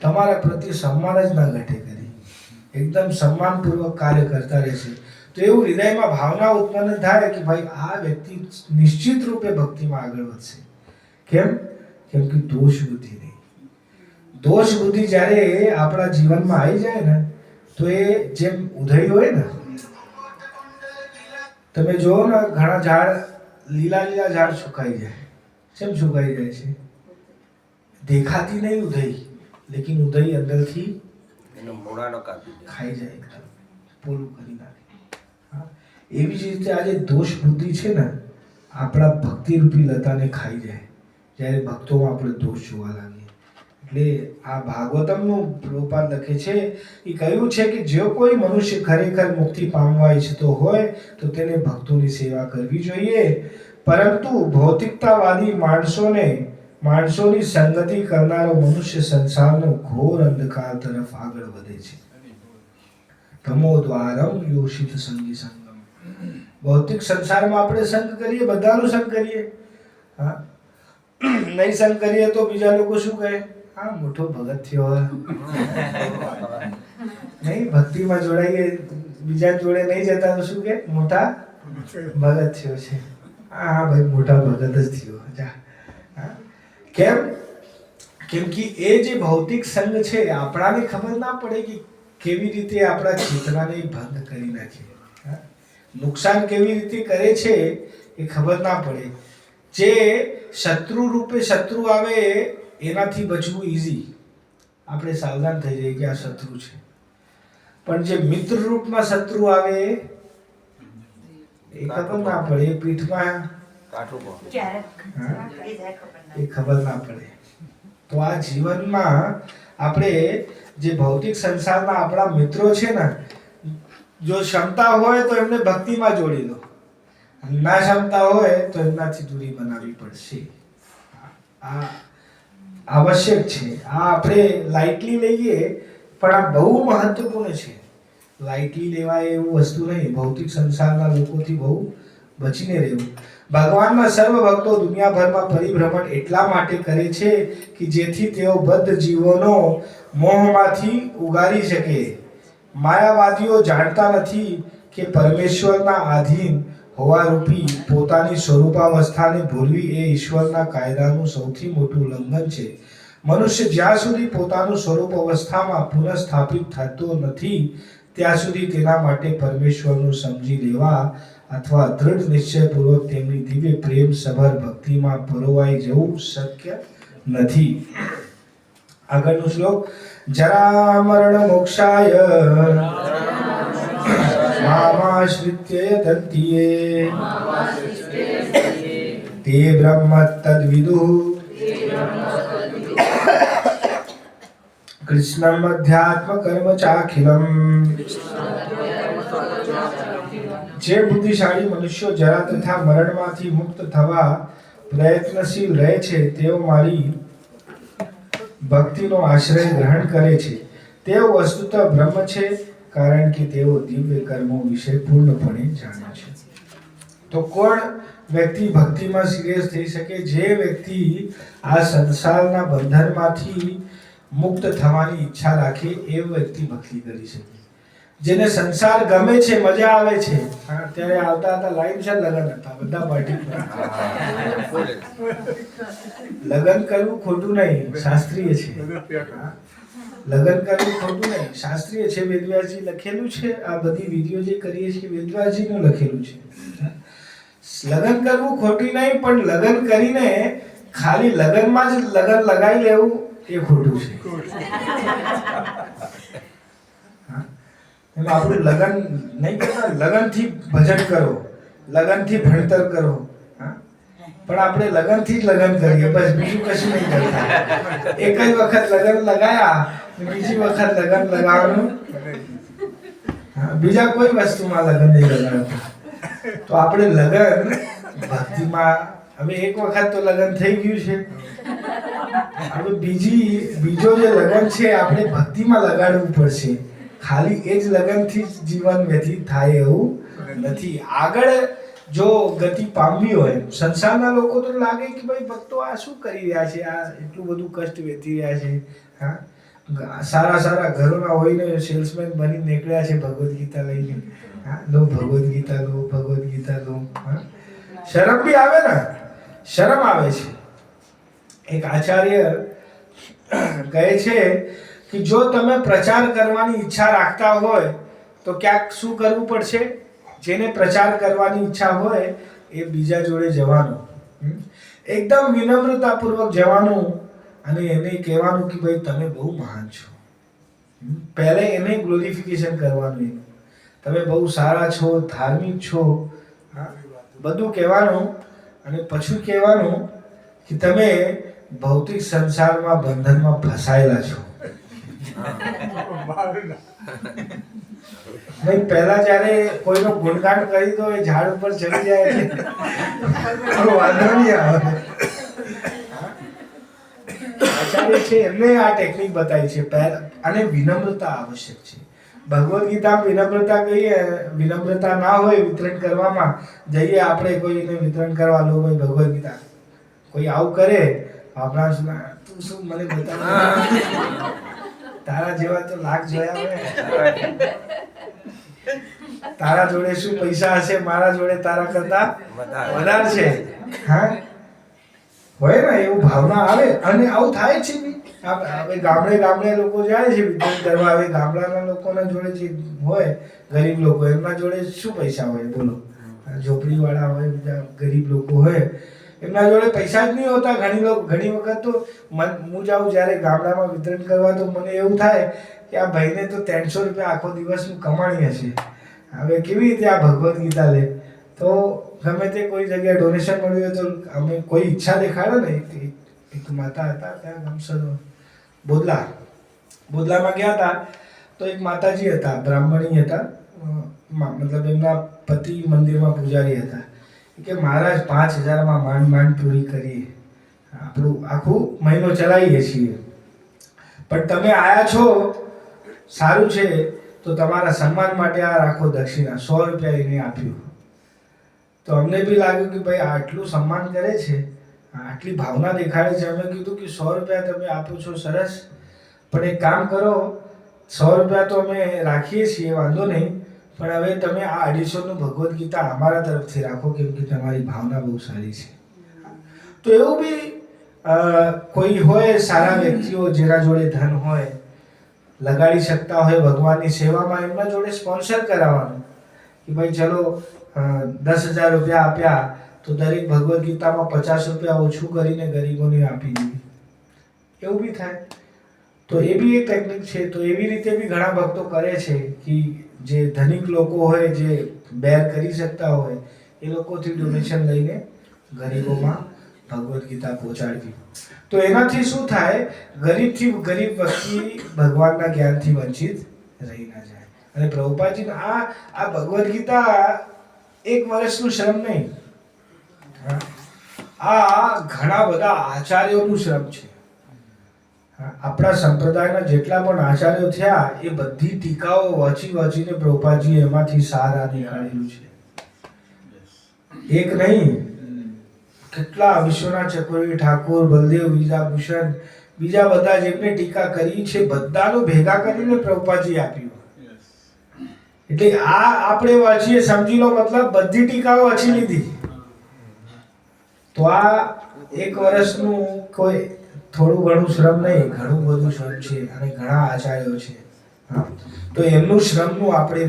તમારા પ્રત્યે સન્માન જ ના ઘટે કરી, એકદમ સન્માનપૂર્વક કાર્ય કરતા રહેશે. તો એવું હૃદયમાં ભાવના ઉત્પન્ન થાય કે ભાઈ આ વ્યક્તિ નિશ્ચિત રૂપે ભક્તિમાં આગળ વધશે. કેમ કે દોષ બુદ્ધિ નહીં. દોષ બુદ્ધિ જ્યારે આપણા જીવનમાં આવી જાય ને તો એ જેમ ઉધઈ હોય ને, તમે જુઓ ને ઘણા ઝાડ, લીલા ઝાડ સુકાઈ જાય. કેમ સુકાઈ જાય છે? દેખાતી નહીં ઉધઈ, લેકિન ઉધઈ અંદરથી એનો મૂળાનો ખાઈ જાય, એકદમ પોલું કરી નાખે. એવી જ રીતે આજે દોષ બુદ્ધિ છે ને, આપણા ભક્તિ રૂપી લતાને ખાઈ જાય જ્યારે ભક્તોમાં આપણે દોષ જોવા લાગીએ. એટલે આ ભાગવતમનું પ્રભુપાદ લખે છે, એ કહ્યું છે કે જો કોઈ મનુષ્ય ખરેખર મુક્તિ પામવા ઈચ્છતો હોય તો તેને ભક્તોની સેવા કરવી જોઈએ. પરંતુ ભૌતિકતાવાદી માણસોની સંગતિ કરનારો મનુષ્ય સંસારનો ઘોર અંધકાર તરફ આગળ વધે છે. તમો દ્વારમ યોષિત સંગી સંગમ. ભૌતિક સંસારમાં આપણે સંગ કરીએ, બધાનો સંગ કરીએ. હા, નહીં સંગ કરીએ તો બીજા લોકો શું કહે? હા, મોટો ભગત થયો. નહીં ભક્તિમાં જોડાઈએ, બીજા જોડે નહીં જતા તો શું કે મોટા ભગત થયો છે. હા ભાઈ મોટા ભગત જ થયો. જા હા. કેમ? કેમ કે એ જે ભૌતિક સંગ છે આપણાને ખબર ના પડે કે કેવી રીતે આપણા ચેતનાને ભંગ કરી નાખે, હા? નુકસાન કેવી રીતે કરે છે એ ખબર ના પડે. જે શત્રુ રૂપે શત્રુ આવે એનાથી બચવું ઈઝી, આપણે સાવધાન થઈ જઈએ કે આ શત્રુ છે. પણ જે મિત્ર રૂપમાં શત્રુ આવે એ ખબર ના પડે, એ પીઠમાં એ ખબર ના પડે. તો આ જીવનમાં આપણે જે ભૌતિક સંસારના આપણા મિત્રો છે ને, જો ક્ષમતા હોય તો એમને ભક્તિમાં જોડી દો, ના ક્ષમતા હોય તો એમનાથી દૂરી બનાવવી પડશે. આ આવશ્યક છે. આ આપણે લાઇટલી લઈએ પણ આ બહુ મહત્વપૂર્ણ છે. લાઇટલી લેવાય એવું વસ્તુ નહીં. ભૌતિક સંસારના લોકોથી બહુ બચીને રહેવું. ભગવાનના સર્વ ભક્તો દુનિયાભરમાં પરિભ્રમણ એટલા માટે કરે છે કે જેથી તેઓ બદ્ધ જીવોનો મોહમાંથી ઉગારી શકે. માયાવાદીઓ જાણતા નથી કે પરમેશ્વરના આધીન હોવારૂપી પોતાની સ્વરૂપાવસ્થાને ભૂલવી એ ઈશ્વરના કાયદાનું સૌથી મોટું ઉલ્લંઘન છે. મનુષ્ય જ્યાં સુધી પોતાનું સ્વરૂપ અવસ્થામાં પુનઃસ્થાપિત થતો નથી ત્યાં સુધી તેના માટે પરમેશ્વરનું સમજી લેવા અથવા દૃઢ નિશ્ચયપૂર્વક તેમની દિવ્ય પ્રેમ સભર ભક્તિમાં પરોવાઈ જવું શક્ય નથી. આગળનો શ્લોક. જરા મરણ મોક્ષાય મામાશ્રિત્ય તંતિયે તે બ્રહ્મ તદ્વિદુઃ કૃષ્ણમ અધ્યાત્મ કર્મ ચાખિલમ. જે બુદ્ધિશાળી મનુષ્યો જરા તથા મરણમાંથી મુક્ત થવા પ્રયત્નશીલ રહે છે તેઓ મારી ભક્તિનો આશ્રય ગ્રહણ કરે છે. તેઓ વસ્તુતઃ બ્રહ્મ છે કારણ કે તેઓ દિવ્ય કર્મો વિશે પૂર્ણપણે જાણે છે. તો કોણ વ્યક્તિ ભક્તિમાં સિરિયસ થઈ શકે? જે વ્યક્તિ આ સંસારના બંધનમાંથી મુક્ત થવાની ઈચ્છા રાખે એ વ્યક્તિ ભક્તિ કરી શકે. જેને સંસાર ગમે છે, મજા આવે છે, અત્યારે આવતા હતા લાઈન છે, લગન હતા બધા પાર્ટી. લગન કરવું ખોટું નહીં, શાસ્ત્રીય છે. લગન કરવું ખોટું નહીં, શાસ્ત્રીય છે. વેદવ્યાસજી લખેલું છે. આ બધી વિડીયો જે કરીએ છીએ વેદવ્યાસજીનું લખેલું છે. લગન કરવું ખોટું નહીં, પણ લગન કરીને ખાલી લગનમાં જ લગન લગાવી લેવું એ ખોટું છે. આપણું લગન નહીં કરતા, લગનથી ભજન કરો, લગનથી ભણતર કરો, પણ આપણે લગનથી જ લગન કરીએ, બસ બીજું કશું નહીં કરતા. એક જ વખત લગન લગાયા, બીજી વખત લગન લગાવવાનું, બીજા કોઈ વસ્તુમાં લગન નહીં લગાવતા. તો આપણે લગન ભક્તિમાં, હવે એક વખત તો લગન થઈ ગયું છે, હવે બીજો જે લગન છે આપણે ભક્તિમાં લગાડવું પડશે. ખાલી એ જ લગનથી જ જીવન વ્યતીત થાય એવું નથી. આગળ જો ગતિ પામવી હોય, સંસારના લોકો તો લાગે કે ભાઈ ભક્તો આ શું કરી રહ્યા છે, આ એટલું બધું કષ્ટ વેઠી રહ્યા છે. હા, સારા સારા ઘરોના હોઈને સેલ્સમેન બની નીકળ્યા છે ભગવદ્ ગીતા લઈને. હા, લો ભગવદ્ ગીતા લો, ભગવદ્ ગીતા લો. હા, શરમ બી આવે ને, શરમ આવે છે. એક આચાર્ય કહે છે કે જો તમે પ્રચાર કરવાની ઈચ્છા રાખતા હોય તો ક્યાંક શું કરવું પડશે? જેને પ્રચાર કરવાની ઈચ્છા હોય એ બીજા જોડે જવાનું, એકદમ વિનમ્રતાપૂર્વક જવાનું અને એને કહેવાનું કે ભાઈ તમે બહુ મહાન છો. પહેલે એને ગ્લોરિફિકેશન કરવાનું, તમે બહુ સારા છો, ધાર્મિક છો, બધું કહેવાનું. અને પછી કહેવાનું કે તમે ભૌતિક સંસારમાં બંધનમાં ફસાયેલા છો. ભાઈ પહેલા જ્યારે કોઈનો ગુણગાન કરી દો એ ઝાડ ઉપર ચડી જાય છે, વાંધો નહીં આવે. આચાર્ય છે એમને આ ટેકનિક બતાવી છે. અને વિનમ્રતા આવશ્યક છે. ભગવદ્ ગીતા વિનમ્રતા કહીએ, વિનમ્રતા ના હોય વિતરણ કરવામાં, જઈએ આપણે કોઈને વિતરણ કરવા, લો ભાઈ ભગવદ્ ગીતા, કોઈ આવું કરે આપણા તું શું મને બતાવ, તારા જેવા તો લાખ જોયા હોય. તારા જોડે શું પૈસા હશે, મારા જોડે તારા કરતા વધારે છે. હા, હોય ને એવું ભાવના આવે. અને આવું થાય છે બી. હવે ગામડે લોકો જાય છે વિતરણ કરવા. હવે ગામડાના લોકોના જોડે જે હોય ગરીબ લોકો, એમના જોડે શું પૈસા હોય બોલો? ઝોપડી વાળા હોય, બીજા ગરીબ લોકો હોય, એમના જોડે પૈસા જ નહીં હોતા. ઘણી વખત તો હું જાઉં જ્યારે ગામડામાં વિતરણ કરવા, તો મને એવું થાય કે આ ભાઈને તો 300 રૂપિયા આખો દિવસનું કમાણી હશે. હવે કેવી રીતે આ ભગવદ્ ગીતા લે? તો ગમે તે કોઈ જગ્યાએ ડોનેશન મળ્યું હોય તો અમે કોઈ ઈચ્છા દેખાડો ને. એક માતા હતા ત્યાં ગામસર બોદલામાં ગયા હતા, તો એક માતાજી હતા, બ્રાહ્મણી હતા, મતલબ એમના પતિ મંદિરમાં પૂજારી હતા. કે મહારાજ 5000માં માંડ પૂરી કરીએ, આપણું આખું મહિનો ચલાવીએ છીએ, પણ તમે આયા છો સારું છે, તો તમારા સન્માન માટે આ રાખો દક્ષિણા. 100 રૂપિયા એને આપ્યું. તો અમને બી લાગ્યું કે ભાઈ આટલું સન્માન કરે છે, આટલી ભાવના દેખાડે છે. અમે કીધું કે 100 રૂપિયા તમે આપો છો, સરસ, પણ એક કામ કરો, 100 રૂપિયા તો અમે રાખીએ છીએ, વાંધો નહીં, પણ હવે તમે આ 250 નું ભગવદ્ ગીતા અમારા તરફથી રાખો, કેમ કે તમારી ભાવના બહુ સારી છે. તો એવું બી કોઈ હોય સારા વ્યક્તિઓ જેના જોડે ધન હોય, લગાડી શકતા હોય ભગવાનની સેવામાં, એમના જોડે સ્પોન્સર કરાવવાનું કે ભાઈ ચલો 10,000 રૂપિયા આપ્યા તો દરેક ભગવદ્ ગીતામાં 50 રૂપિયા ઓછું કરીને ગરીબોને આપી દીધી. એવું બી થાય. તો એ બી એક ટેકનિક છે. તો એવી રીતે બી ઘણા ભક્તો કરે છે કે જે ધનિક લોકો હોય, જે બેર કરી શકતા હોય, એ લોકોથી ડોનેશન લઈને ગરીબોમાં ભગવદ્ ગીતા પહોંચાડવી. તો એનાથી શું થાય? ગરીબથી ગરીબ વ્યક્તિ ભગવાનના જ્ઞાનથી વંચિત રહી ના જાય. અને પ્રભુપાદજી આ ભગવદ્ ગીતા એક વર્ષનું શ્રમ નહીં, આ ઘણા બધા આચાર્યોનું શ્રમ છે. આપણા સંપ્રદાયના જેટલા પણ આચાર્યો થયા, એ બધી ટીકાઓ વાંચીને પ્રભુપાદજીએ એમાંથી સાર નીકાળેલું છે. એક નહીં, કેટલા વિશ્વનાથ ચક્રવર્તી ઠાકોર, બલદેવ વિજાભૂષણ, બીજા બધા જેમને ટીકા કરી છે, બધાનું ભેગા કરીને પ્રભુપાદજી આપ્યું. એટલે આ આપણે વાંચીએ, સમજી લો, મતલબ બધી ટીકાઓ વાંચી લીધી. તો આ એક વર્ષનું કોઈ થોડું ઘણું શ્રમ નહીં, ઘણું બધું શ્રમ છે. અને ઘણા આચાર્યો છે. તો એમનું શ્રમનું આપણે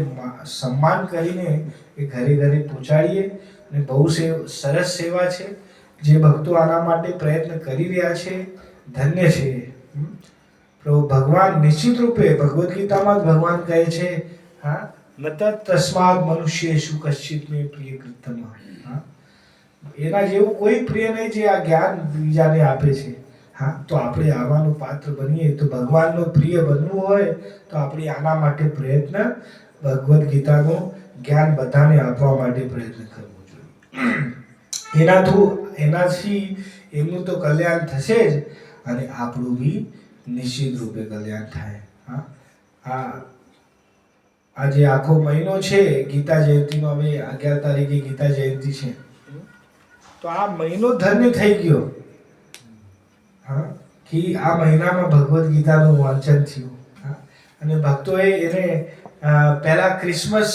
સન્માન કરીને એ ઘરે ઘરે પહોંચાડીએ. અને બહુ સરસ સેવા છે. જે ભક્તો આના માટે પ્રયત્ન કરી રહ્યા છે, ધન્ય છે. ભગવાન નિશ્ચિત રૂપે ભગવદ્ ગીતામાં જ ભગવાન કહે છે, હા, નત તસ્માદ મનુષ્યેષુ કશ્ચિત મે પ્રિય કૃતમ. એના જેવું કોઈ પ્રિય નહીં જે આ જ્ઞાન બીજાને આપે છે. હા, તો આપણે આવવાનું પાત્ર બનીએ. તો ભગવાનનો પ્રિય બનવું હોય તો આપણે આના માટે પ્રયત્ન, ભગવદ્ ગીતાનું જ્ઞાન બધાને આપવા માટે પ્રયત્ન કરવો જોઈએ. એનાથી એમનું તો કલ્યાણ થશે જ, અને આપણું બી નિશ્ચિત રૂપે કલ્યાણ થાય. આ જે આખો મહિનો છે ગીતા જયંતિનો, હવે 11 તારીખે ગીતા જયંતિ છે, તો આ મહિનો ધન્ય થઈ ગયો. હા, કે આ મહિનામાં ભગવદ્ ગીતાનું વાંચન થયું. અને ભક્તોએ એને પહેલા ક્રિસમસ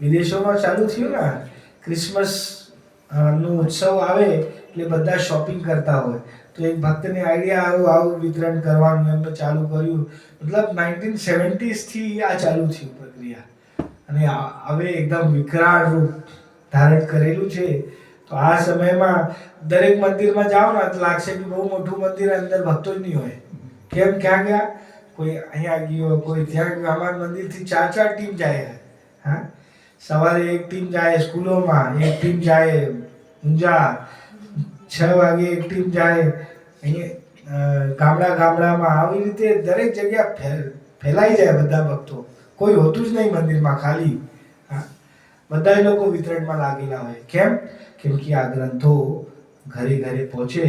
વિદેશોમાં ચાલુ થયું ને, ક્રિસમસ નું ઉત્સવ આવે એટલે બધા શોપિંગ કરતા હોય. તો એક ભક્તને આઈડિયા આવું વિતરણ કરવાનું એમને ચાલુ કર્યું. મતલબ 1970s થી આ ચાલુ થયું પ્રક્રિયા, અને હવે એકદમ વિકરાળ રૂપ ધારણ કરેલું છે. તો આ સમયમાં દરેક મંદિરમાં જાઓ ને તો લાગશે કે બહુ મોટું મંદિર, અંદર ભક્તો જ નહીં હોય. કેમ? ક્યાં ગયા? કોઈ અહીંયા ગયો, કોઈ ત્યાં ગયો. અમારા મંદિરથી 4 ટીમ જાય. હા, સવારે એક ટીમ જાય સ્કૂલોમાં, એક ટીમ જાય ઊંઝા, 6 વાગે એક ટીમ જાય અહીંયા ગામડામાં. આવી રીતે દરેક જગ્યા ફેલાઈ જાય બધા ભક્તો. કોઈ હોતું જ નહીં મંદિરમાં, ખાલી. હા, બધા લોકો વિતરણમાં લાગેલા હોય. કેમ કે આ ગ્રંથો ઘરે ઘરે પહોંચે,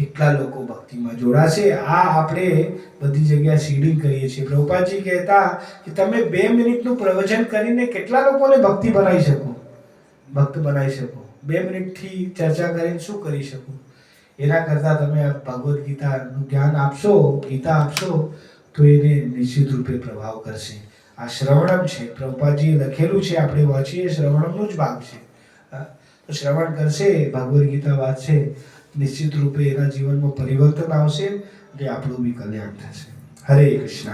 એટલા લોકો ભક્તિમાં જોડાશે. આ આપણે બધી જગ્યા સીડિંગ કરીએ છીએ. પ્રભુપાદજી કહેતા કે તમે 2 મિનિટનું પ્રવચન કરીને કેટલા લોકોને ભક્ત બનાવી શકો. 2 મિનિટથી ચર્ચા કરીને શું કરી શકો? એના કરતાં તમે ભગવદ્ ગીતાનું જ્ઞાન આપશો, ગીતા આપશો, તો એને નિશ્ચિત રૂપે પ્રભાવ કરશે. આ શ્રવણમ છે, પ્રભુપાદજીએ લખેલું છે, આપણે વાંચીએ શ્રવણમનો જ ભાગ છે. હા, તો શ્રવણ કરશે, ભગવદ્ ગીતા વાંચશે, નિશ્ચિત રૂપે એના જીવનમાં પરિવર્તન આવશે અને આપણું બી કલ્યાણ થશે. હરે કૃષ્ણ.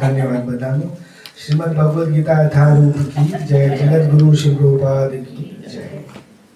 ધન્યવાદ બધાનો. શ્રીમદ ભગવદ્ ગીતા યથારૂપ કી જય. જગત ગુરુ શ્રી પ્રભુપાદ કી જય.